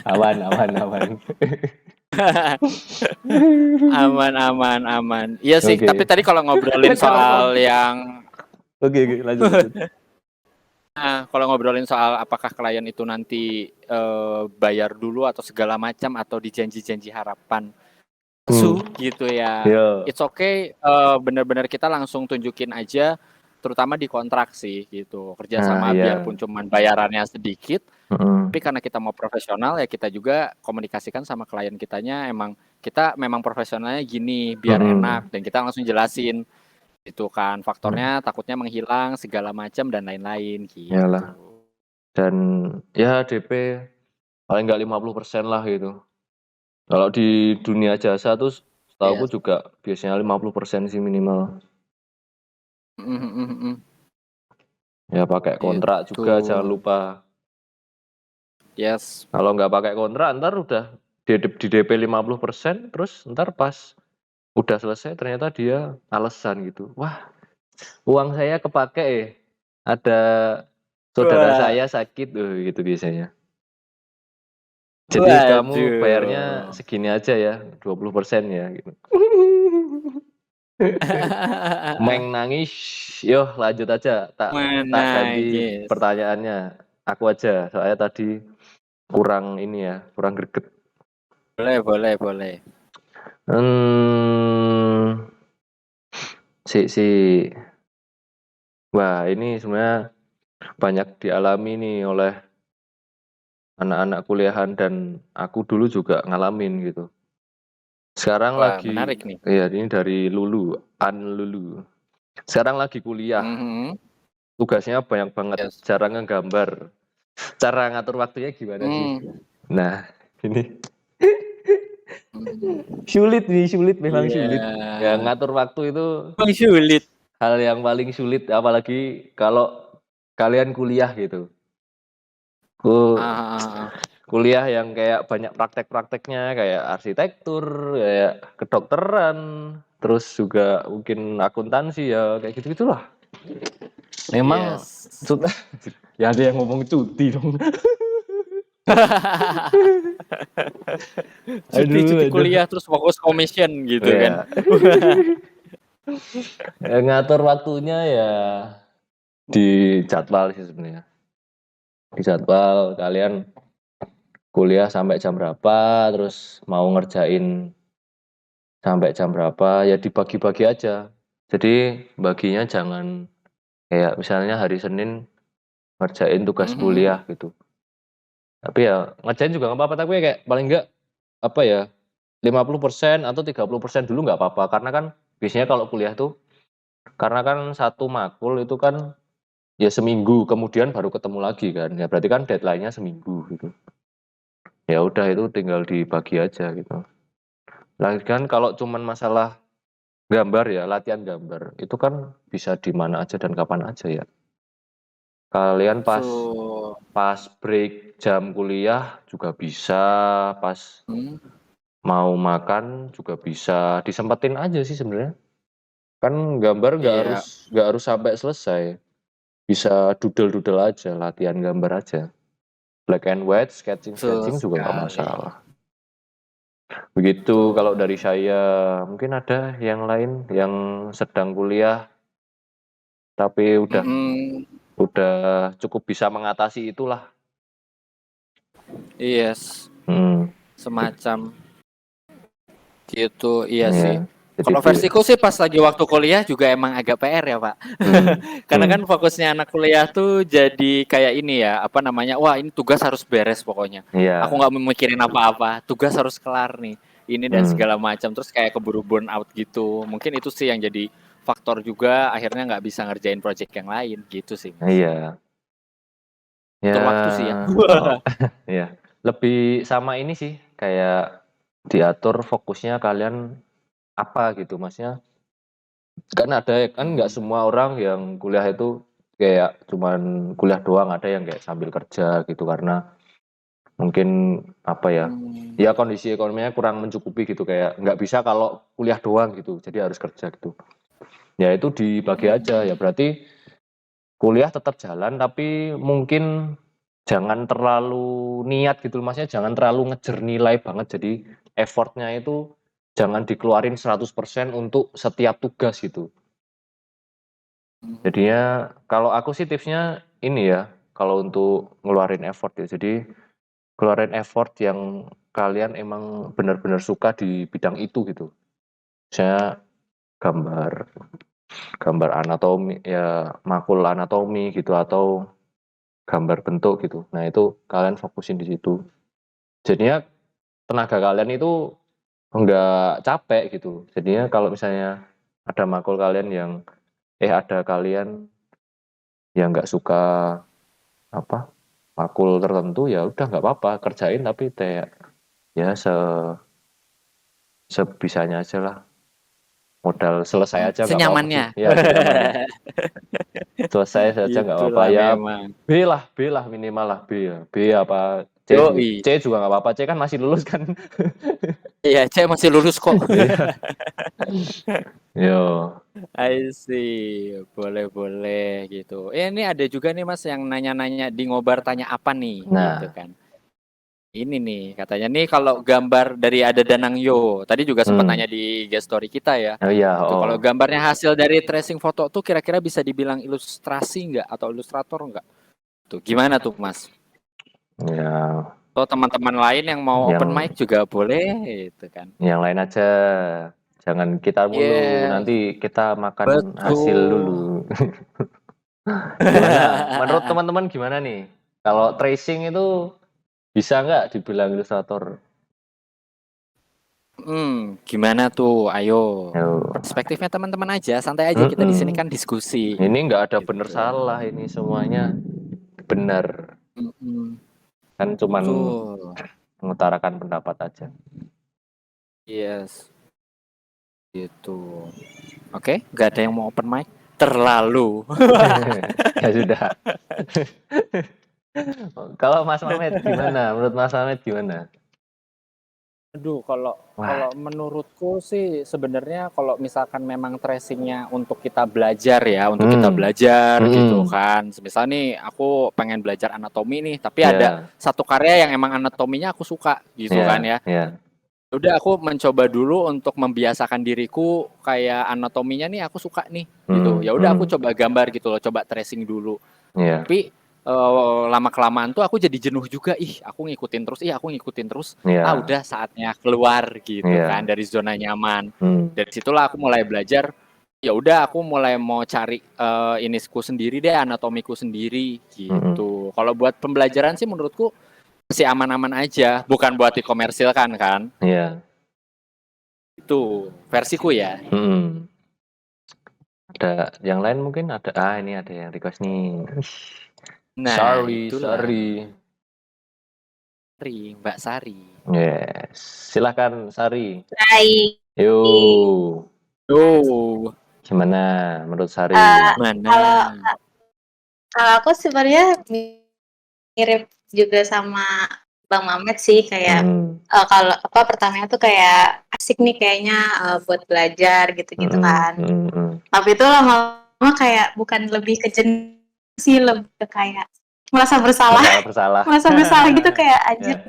S1: Aman.
S2: Aman. Iya sih, tapi tadi kalau ngobrolin soal yang
S1: lanjut.
S2: Nah, kalau ngobrolin soal apakah klien itu nanti bayar dulu atau segala macam atau dijanji-janji harapan gitu ya. It's okay, benar-benar kita langsung tunjukin aja, terutama di kontrak sih gitu. Kerjasama biarpun cuman bayarannya sedikit, tapi karena kita mau profesional ya kita juga komunikasikan sama klien kitanya, kita memang profesionalnya gini biar enak, dan kita langsung jelasin itu kan faktornya takutnya menghilang segala macam dan lain-lain gitu.
S1: Yalah. Dan ya DP paling nggak 50% lah gitu. Kalau di dunia jasa tuh setahu juga biasanya 50% sih minimal. Ya pakai kontrak juga jangan lupa.
S2: Yes.
S1: Kalau nggak pakai kontrak ntar udah di DP 50%, terus ntar pas udah selesai ternyata dia alasan gitu. Wah, uang saya kepake ada saudara saya sakit gitu biasanya. Jadi kamu bayarnya segini aja ya, 20% ya gitu. Meng nangis. Yo, lanjut aja. Tak ganti pertanyaannya. Aku aja, soalnya tadi kurang greget.
S2: Boleh.
S1: Wah, ini sebenarnya banyak dialami nih oleh anak-anak kuliahan, dan aku dulu juga ngalamin gitu. Sekarang lagi
S2: menarik nih.
S1: Iya, ini dari Lulu. Sekarang lagi kuliah. Tugasnya banyak banget, jarang ngegambar. Cara ngatur waktunya gimana sih? Nah, ini sulit memang sulit. Ya ngatur waktu itu
S2: sulit.
S1: Hal yang paling sulit, apalagi kalau kalian kuliah gitu. Kuliah yang kayak banyak praktek-prakteknya, kayak arsitektur, kayak kedokteran, terus juga mungkin akuntansi ya, kayak gitu-gitulah. Memang ya ada yang ngomong cuti dong.
S2: Cuti kuliah terus fokus commission gitu kan.
S1: Ngatur waktunya ya di jadwal sih sebenarnya. Di jadwal kalian kuliah sampai jam berapa, terus mau ngerjain sampai jam berapa, ya dibagi-bagi aja. Jadi baginya jangan kayak misalnya hari Senin ngerjain tugas kuliah gitu. Tapi ya ngerjain juga nggak apa-apa, tapi kayak paling enggak 50% atau 30% dulu nggak apa-apa. Karena kan biasanya kalau kuliah tuh, karena kan satu makul itu kan ya seminggu kemudian baru ketemu lagi kan. Ya berarti kan deadline-nya seminggu gitu. Ya udah itu tinggal dibagi aja gitu. Lagi kan kalau cuman masalah gambar ya, latihan gambar, itu kan bisa di mana aja dan kapan aja ya. Kalian pas break jam kuliah juga bisa, pas mau makan juga bisa, disempetin aja sih sebenarnya. Kan gambar nggak harus sampai selesai. Bisa doodle aja, latihan gambar aja. Black and white, sketching juga nggak masalah. Begitu kalau dari saya. Mungkin ada yang lain yang sedang kuliah tapi udah cukup bisa mengatasi itulah.
S2: Yes. Semacam gitu, iya sih. Kalau versiku sih pas lagi waktu kuliah juga emang agak PR ya Pak. Karena kan fokusnya anak kuliah tuh jadi kayak ini ya, apa namanya, wah ini tugas harus beres pokoknya. Aku nggak memikirin apa-apa, tugas harus kelar nih, ini dan segala macam. Terus kayak keburu burn out gitu. Mungkin itu sih yang jadi faktor juga akhirnya nggak bisa ngerjain project yang lain gitu sih.
S1: Iya.
S2: Atur waktu sih ya.
S1: Iya. Lebih sama ini sih, kayak diatur fokusnya kalian apa gitu maksudnya. Kan ada kan nggak semua orang yang kuliah itu kayak cuman kuliah doang, ada yang kayak sambil kerja gitu karena mungkin apa ya, ya kondisi ekonominya kurang mencukupi gitu, kayak nggak bisa kalau kuliah doang gitu, jadi harus kerja gitu. Ya itu dibagi aja ya, berarti kuliah tetap jalan tapi mungkin jangan terlalu niat gitu, maksudnya jangan terlalu ngejar nilai banget, jadi effortnya itu jangan dikeluarin 100% untuk setiap tugas gitu. Jadinya kalau aku sih tipsnya ini ya, kalau untuk ngeluarin effort ya, jadi keluarin effort yang kalian emang benar-benar suka di bidang itu gitu. Misalnya gambar anatomi ya, makul anatomi gitu, atau gambar bentuk gitu. Nah itu kalian fokusin di situ. Jadinya tenaga kalian itu enggak capek gitu. Jadinya kalau misalnya ada makul kalian yang ada kalian yang nggak suka makul tertentu, ya udah nggak apa-apa, kerjain tapi kayak ya sebisanya aja lah. Modal selesai aja nggak apa-apa sih. Ya, senyamannya. Selesai saja nggak apa-apa ya. B lah minimal lah, B ya. B apa C juga nggak apa-apa. C kan masih lulus kan.
S2: Iya, C masih lulus kok.
S1: Yo.
S2: I see, boleh gitu. Ini ada juga nih Mas yang nanya-nanya di Ngobar, tanya apa nih, gitu kan. Ini nih katanya nih, kalau gambar dari Ada Danang Yo, tadi juga sempat nanya di guest story kita ya. Kalau gambarnya hasil dari tracing foto tuh kira-kira bisa dibilang ilustrasi nggak atau ilustrator nggak? Tuh gimana tuh Mas?
S1: Ya.
S2: Atau teman-teman lain yang mau open mic juga boleh, gitu kan?
S1: Yang lain aja. Jangan kita mulu, nanti kita makan hasil dulu. Gimana? Menurut teman-teman gimana nih? Kalau tracing itu bisa nggak dibilang ilustrator?
S2: Gimana tuh? Ayo. Perspektifnya teman-teman aja, santai aja. Kita di sini kan diskusi.
S1: Ini nggak ada benar salah, ini semuanya benar. Kan cuman mengutarakan pendapat aja.
S2: Yes. Gitu. Oke, nggak ada yang mau open mic? Terlalu.
S1: Ya sudah. Kalau Mas Mamet gimana? Menurut Mas Mamet gimana?
S2: Aduh, kalau menurutku sih sebenarnya kalau misalkan memang tracingnya untuk kita belajar ya, kita belajar gitu kan. Misal nih aku pengen belajar anatomi nih, tapi ada satu karya yang emang anatominya aku suka gitu kan ya. Udah aku mencoba dulu untuk membiasakan diriku kayak anatominya nih aku suka nih gitu. Ya udah aku coba gambar gitu loh, coba tracing dulu. Tapi lama kelamaan tuh aku jadi jenuh juga, aku ngikutin terus, udah saatnya keluar gitu kan dari zona nyaman. Dari situlah aku mulai belajar, ya udah aku mulai mau cari inisku sendiri deh, anatomiku sendiri gitu. Kalau buat pembelajaran sih menurutku masih aman-aman aja, bukan buat dikomersilkan kan. Itu versiku ya.
S1: Ada yang lain mungkin ada, ini ada yang request nih.
S2: Nah,
S1: sorry.
S2: Mbak Sari.
S1: Yes, silakan Sari.
S7: Hai.
S1: Yo. Gimana menurut Sari?
S7: Kalau aku sebenarnya mirip juga sama Bang Mamet sih, kayak kalau pertamanya tuh kayak asik nih kayaknya buat belajar gitu-gitu kan. Tapi itu lama-lama kayak bukan lebih ke jenuh sih, lebih ke kayak merasa bersalah. Merasa bersalah gitu kayak anjir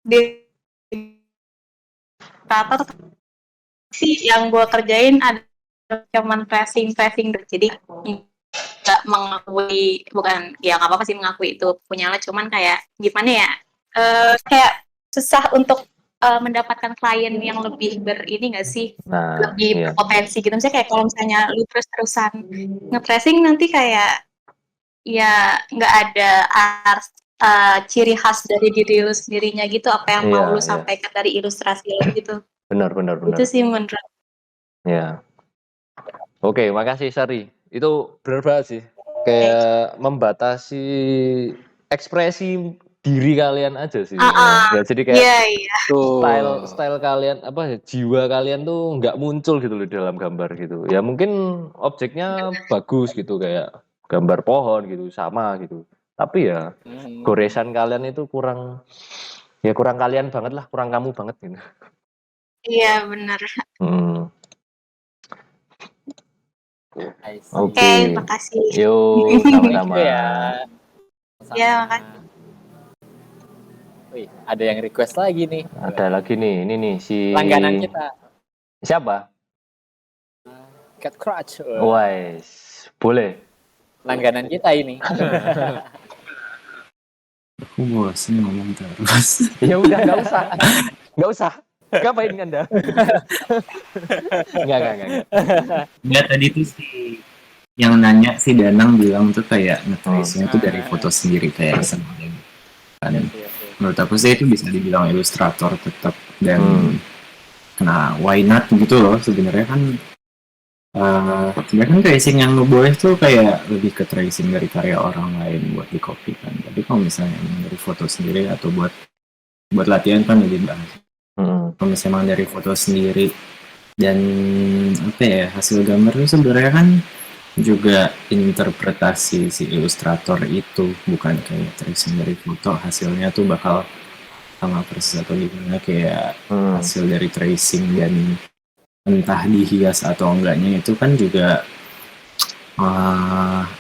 S7: di kata sih yang gue kerjain ada cuman tracing jadi nggak mengakui, bukan ya nggak apa-apa sih mengakui itu punya lo, cuman kayak gimana ya, kayak susah untuk mendapatkan klien yang lebih ini nggak sih, lebih berpotensi gitu. Misalnya kayak kalau misalnya lu terus-terusan nge-tracing nanti kayak ya nggak ada ciri khas dari diri lu sendirinya gitu, apa yang mau lu sampaikan dari ilustrasi lu gitu.
S1: Benar.
S7: Itu sih menurut.
S1: Ya. Oke, makasih Sari. Itu benar banget sih. Kayak membatasi ekspresi diri kalian aja sih. Ya, jadi kayak style kalian, jiwa kalian tuh nggak muncul gitu loh dalam gambar gitu. Ya mungkin objeknya bagus gitu, kayak gambar pohon gitu, sama gitu. Tapi ya goresan kalian itu kurang kalian banget lah, kurang kamu banget gitu.
S7: Iya benar.
S1: Oke,
S7: makasih.
S1: Yo, sama-sama.
S7: Ya, makasih.
S2: Wih, ada yang request lagi nih.
S1: Ada lagi nih, ini nih si
S2: langganan kita.
S1: Siapa?
S2: Cat Crutch.
S1: Wais, boleh.
S2: Langganan kita ini.
S6: Aku bosan ngomong terus.
S1: Ya udah, nggak usah. Ngapain Anda? Enggak.
S6: Enggak, tadi tuh si yang nanya si Danang bilang tuh kayak nge-trace-nya tuh dari foto sendiri kayak sengaja. Menurut aku sih itu bisa dibilang ilustrator tetap, dan why not gitu loh sebenarnya kan. Sebenarnya kan tracing yang boleh tuh kayak lebih ke tracing dari karya orang lain buat di-copy kan. Tapi kalau misalnya dari foto sendiri atau buat latihan kan lebih bagus. Kalau misalnya dari foto sendiri dan hasil gambar itu sebenarnya kan juga interpretasi si ilustrator itu, bukan kayak tracing dari foto hasilnya tuh bakal sama persis atau gimana, kayak hasil dari tracing dan entah dihias atau enggaknya itu kan juga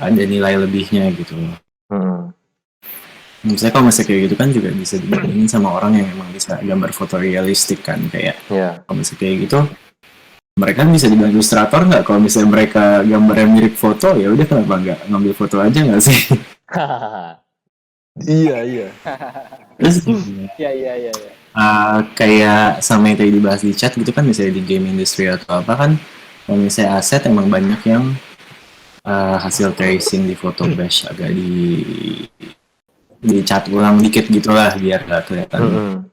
S6: ada nilai lebihnya gitu loh. Misalnya kalau masih kayak gitu kan juga bisa dibandingin sama orang yang emang bisa gambar foto realistik kan, kayak kalau misalnya kayak gitu mereka bisa dibilang ilustrator nggak? Kalau misalnya mereka gambar yang mirip foto, ya udah kenapa nggak ngambil foto aja nggak sih?
S1: Iya.
S6: Terus
S2: iya.
S6: Kayak sama yang tadi dibahas di chat gitu kan, misalnya di game industry atau apa kan, kalau misalnya aset emang banyak yang hasil tracing di Photobash agak dicat ulang dikit gitulah biar gak kelihatan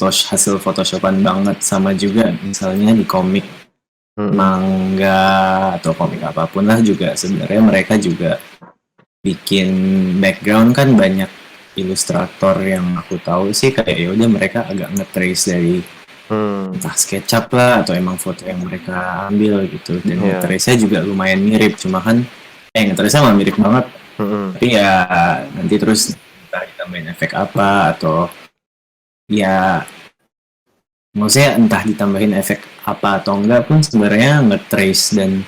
S6: hasil photoshopan banget. Sama juga misalnya di komik manga atau komik apapun lah juga sebenarnya mereka juga bikin background kan banyak ilustrator yang aku tahu sih kayak ya udah mereka agak nge-trace dari entah SketchUp lah atau emang foto yang mereka ambil gitu, dan nge-trace-nya juga lumayan mirip, cuma kan nge-trace-nya malah mirip banget, tapi ya nanti terus entah ditambahin efek apa atau ya maksudnya entah ditambahin efek apa atau enggak pun sebenarnya nge-trace dan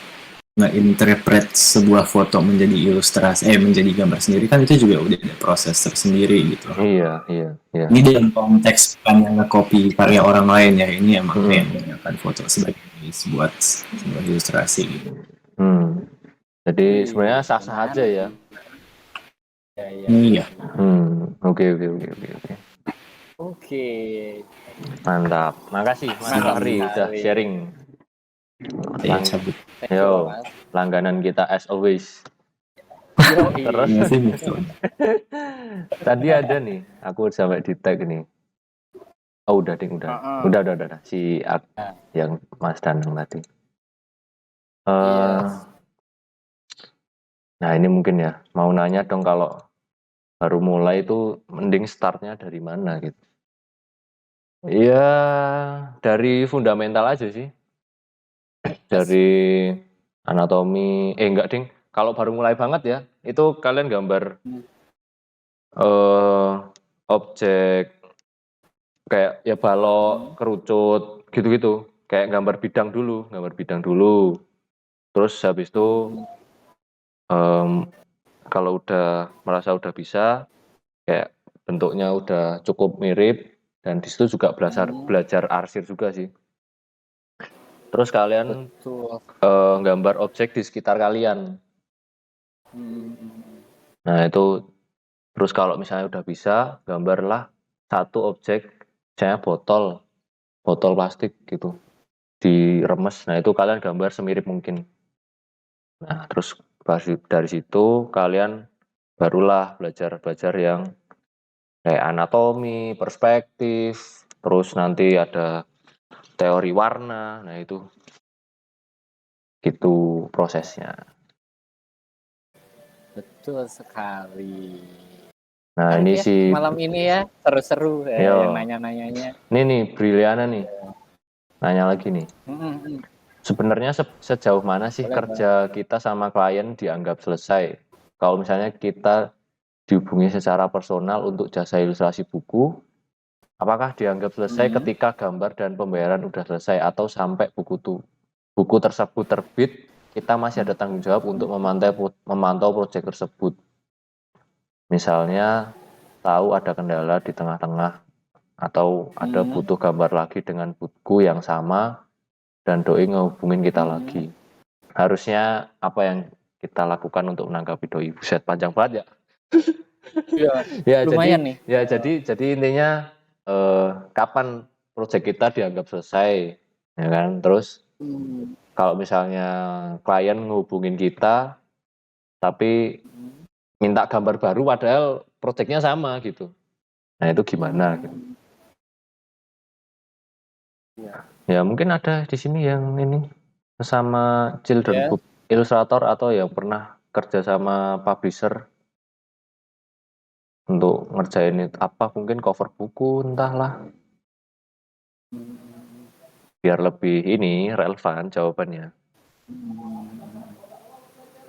S6: nge-interpret sebuah foto menjadi ilustrasi, menjadi gambar sendiri kan itu juga udah ada proses tersendiri gitu.
S1: Iya.
S6: Ini dalam konteks bukan yang nge-copy karya orang lain ya, ini emang kayak menggunakan foto sebagai sebuah ilustrasi gitu.
S1: Jadi sebenarnya sah-sah aja ya.
S6: Iya.
S2: Oke.
S1: Mantap. Makasih Mas Fahri udah sharing.
S6: Cabut.
S1: Yo, langganan kita as always. Terus tadi ada nih, aku sampai di tag nih. Oh udah ding, udah. Si yang Mas Danang tadi. Nah ini mungkin ya, mau nanya dong kalau baru mulai itu mending startnya dari mana gitu? Iya, dari fundamental aja sih. Dari anatomi, enggak ding. Kalau baru mulai banget ya, itu kalian gambar objek kayak ya balok, kerucut, gitu-gitu. Kayak gambar bidang dulu. Terus habis itu kalau udah merasa udah bisa, kayak bentuknya udah cukup mirip, dan di situ juga belajar arsir juga sih. Terus kalian gambar objek di sekitar kalian. Nah itu, terus kalau misalnya udah bisa, gambarlah satu objek, misalnya botol plastik gitu, diremes. Nah itu kalian gambar semirip mungkin. Nah terus dari situ kalian barulah belajar yang kayak anatomi, perspektif, terus nanti ada teori warna. Nah itu gitu prosesnya.
S2: Betul sekali.
S1: Nah ini sih
S2: malam ini ya seru-seru yang nanya-nanyanya.
S1: Ini nih Briliana nih nanya lagi nih. Sebenarnya sejauh mana sih kerja kita sama klien dianggap selesai? Kalau misalnya kita dihubungi secara personal untuk jasa ilustrasi buku, apakah dianggap selesai ketika gambar dan pembayaran udah selesai, atau sampai buku tersebut terbit, kita masih ada tanggung jawab untuk memantau proyek tersebut. Misalnya tahu ada kendala di tengah-tengah, atau ada butuh gambar lagi dengan buku yang sama, dan doi ngehubungin kita lagi. Harusnya apa yang kita lakukan untuk menanggapi doi? Buset, panjang banget ya.
S2: Ya lumayan nih.
S1: Ya jadi intinya kapan proyek kita dianggap selesai, ya kan? Terus kalau misalnya klien ngehubungin kita tapi minta gambar baru padahal proyeknya sama gitu. Nah itu gimana gitu. Ya mungkin ada di sini yang ini sama children book ilustrator atau yang pernah kerja sama publisher untuk ngerjain apa, mungkin cover buku entahlah, biar lebih ini relevan jawabannya.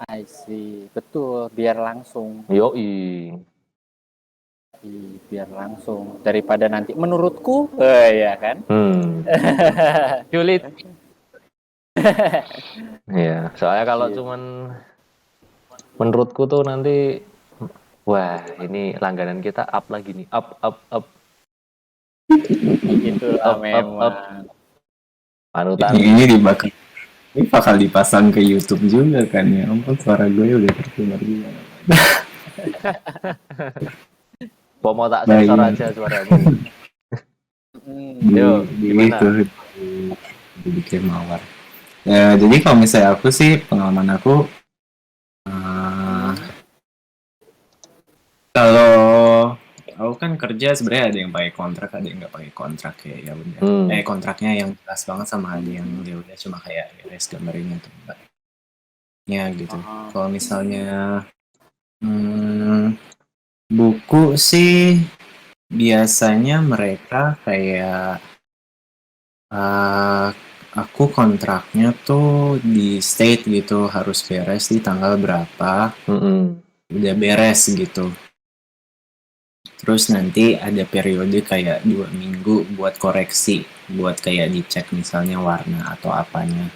S2: I see, betul, biar langsung.
S1: Yoi.
S2: Biar langsung daripada nanti menurutku ya kan.
S1: Sulit. Ya, soalnya kalau cuman menurutku tuh nanti wah, ini langganan kita up lagi nih, up.
S2: Itulah memang.
S1: Panutan.
S6: Ini bakal dipasang ke YouTube juga kan ya. Ampun, suara gue udah terdengar juga.
S1: Mau tak sensor aja suaramu.
S6: Yo, gimana? Bikin mawar. Ya, jadi kalau misalnya aku sih, pengalaman aku kalau kan kerja sebenarnya ada yang pakai kontrak, ada yang nggak pakai kontrak ya udah. Kontraknya yang jelas banget sama ada yang dia udah cuma kayak beres gambarnya tuh ya gitu. Kalau misalnya buku sih biasanya mereka kayak aku kontraknya tuh di state gitu harus beres di tanggal berapa, udah beres gitu. Terus nanti ada periode kayak 2 minggu buat koreksi, buat kayak dicek misalnya warna atau apanya.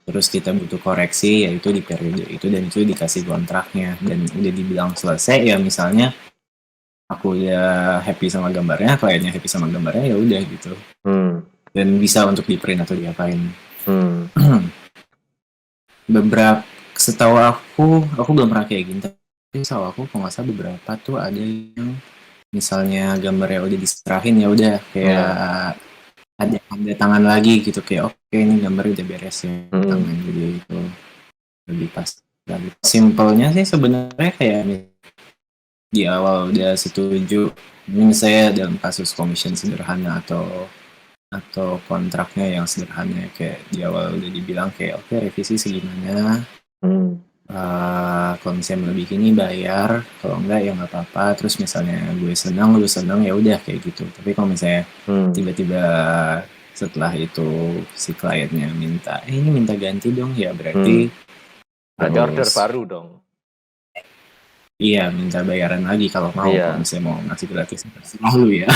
S6: Terus kita butuh koreksi yaitu di periode itu dan itu dikasih kontraknya dan udah dibilang selesai ya misalnya aku udah happy sama gambarnya, kliennya happy sama gambarnya ya udah gitu. Dan bisa untuk di print atau diapain. Beberapa setahu aku belum pernah kayak gini. Tapi setahu aku kalau nggak salah beberapa tuh ada yang misalnya gambarnya udah diserahin ya udah kayak ada tangan lagi gitu kayak oke, ini gambarnya udah beres ya tangan gitu lebih pas lagi. Simpelnya sih sebenarnya kayak di awal udah setuju ini saya dalam kasus commission sederhana atau kontraknya yang sederhana kayak di awal udah dibilang kayak oke, revisi segimana kalau misalnya lebih ini bayar, kalau enggak ya nggak apa-apa. Terus misalnya gue senang lu senang ya udah kayak gitu. Tapi kalau misalnya tiba-tiba setelah itu si kliennya minta ini minta ganti dong ya berarti
S1: order baru dong.
S6: Iya, minta bayaran lagi kalau mau. Kalau misalnya mau ngasih gratis terserah lu ya.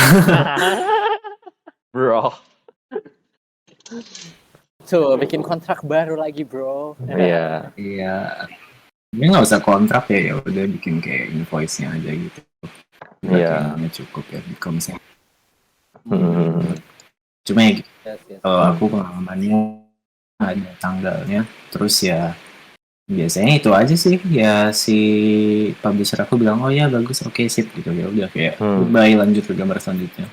S1: Bro.
S2: Tuh, bikin kontrak baru lagi, bro.
S6: Iya. Ini nggak usah kontrak ya udah bikin kayak invoice-nya aja gitu. Iya. Cukup ya kalau misalnya. Cuma ya gitu. Kalau aku pengalamannya ada tanggalnya, terus ya biasanya itu aja sih ya si publisher aku bilang oh ya bagus oke, sip gitu ya udah kayak bye lanjut ke gambar selanjutnya.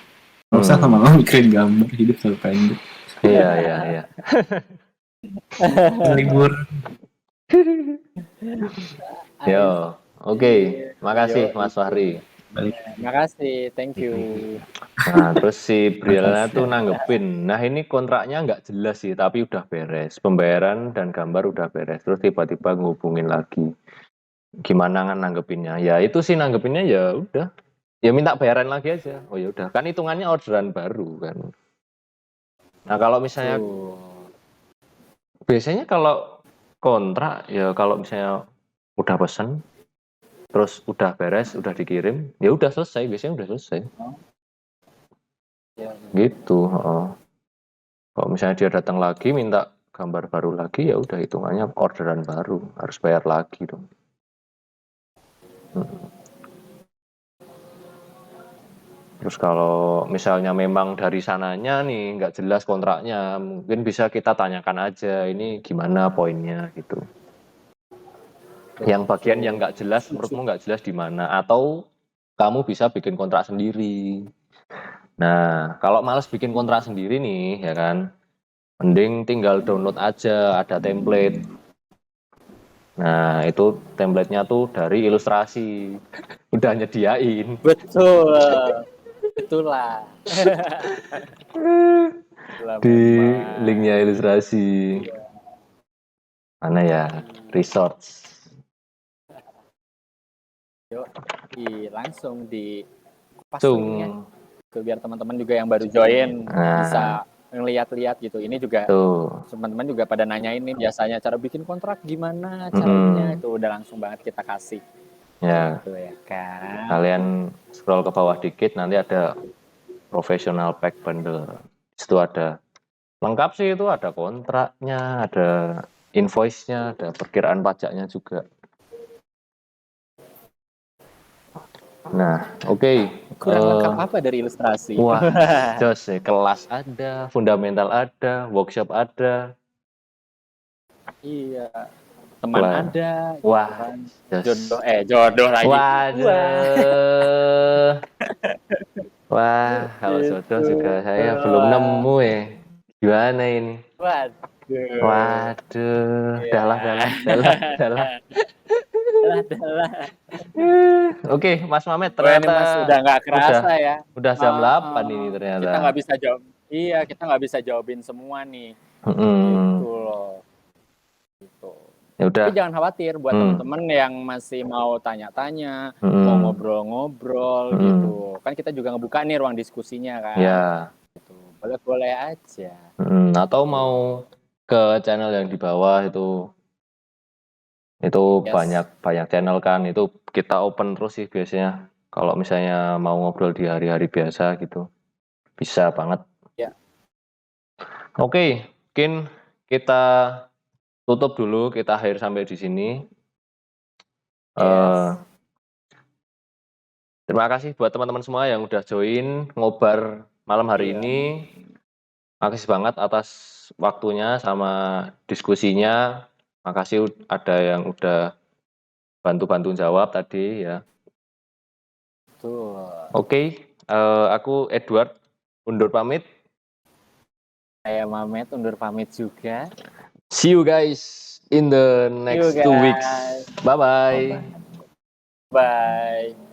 S6: Nggak usah lama-lama mikirin gambar, hidup selalu pendek.
S1: Iya.
S6: Libur.
S1: Yo, oke. Makasih Mas Fahri.
S2: Makasih, thank you.
S1: Nah, terus si Brielna tuh nanggepin. Nah, ini kontraknya nggak jelas sih, tapi udah beres. Pembayaran dan gambar udah beres. Terus tiba-tiba ngubungin lagi. Gimana nanggepinnya? Ya itu sih nanggepinnya ya udah. Ya minta bayaran lagi aja. Oh ya udah, kan hitungannya orderan baru kan. Nah, kalau misalnya biasanya kalau kontrak ya kalau misalnya udah pesen terus udah beres, udah dikirim, ya udah selesai, biasanya udah selesai. Gitu. Kalau misalnya dia datang lagi minta gambar baru lagi, ya udah hitungannya orderan baru, harus bayar lagi dong. Terus kalau misalnya memang dari sananya nih nggak jelas kontraknya, mungkin bisa kita tanyakan aja ini gimana poinnya gitu. Yang bagian yang nggak jelas, menurutmu nggak jelas di mana? Atau kamu bisa bikin kontrak sendiri. Nah, kalau males bikin kontrak sendiri nih, ya kan, mending tinggal download aja, ada template. Nah, itu template-nya tuh dari Ilustrasi. Udah nyediain.
S2: Betul. Itulah.
S1: Di linknya Ilustrasi. Mana ya? Resource.
S2: Yuk, langsung di pasungnya. Biar teman-teman juga yang baru join bisa ngeliat-liat gitu. Ini juga teman-teman juga pada nanyain nih biasanya cara bikin kontrak gimana caranya, itu udah langsung banget kita kasih.
S1: Ya.
S2: Gitu ya kan.
S1: Kalian scroll ke bawah dikit nanti ada professional pack bundle. Itu ada lengkap sih, itu ada kontraknya, ada invoice-nya, ada perkiraan pajaknya juga. Nah, oke.
S2: Kurang lengkap apa dari Ilustrasi?
S1: Wah, jos ya. Kelas ada, fundamental ada, workshop ada.
S2: Iya. Teman ada.
S1: Wah,
S2: jodoh lagi.
S1: Waduh. Wah, kalau jodoh juga saya belum nemu ya. Gimana ini? Waduh. Dalah. Oke, Mas Mamet
S2: ternyata
S1: Mas
S2: udah nggak kerasa ya.
S1: Udah jam 8 ini ternyata.
S2: Kita nggak bisa jawab. Iya, kita nggak bisa jawabin semua nih. Gitu loh. Gitu.
S1: Ya udah.
S2: Tapi jangan khawatir buat teman-teman yang masih mau tanya-tanya, mau ngobrol-ngobrol gitu. Kan kita juga ngebuka nih ruang diskusinya kan.
S1: Ya.
S2: Gitu. Boleh-boleh aja.
S1: Atau mau ke channel yang di bawah itu banyak channel kan, itu kita open terus sih biasanya. Kalau misalnya mau ngobrol di hari-hari biasa gitu, bisa banget.
S2: Ya.
S1: Oke, mungkin kita tutup dulu, kita akhir sampai di sini. Terima kasih buat teman-teman semua yang udah join ngobar malam hari ini. Makasih banget atas waktunya sama diskusinya. Makasih ada yang udah bantu-bantu jawab tadi ya.
S2: Betul.
S1: Oke, aku Edward undur pamit.
S2: Saya Mamet undur pamit juga.
S1: See you guys in the next 2 weeks. Bye-bye.
S2: Bye.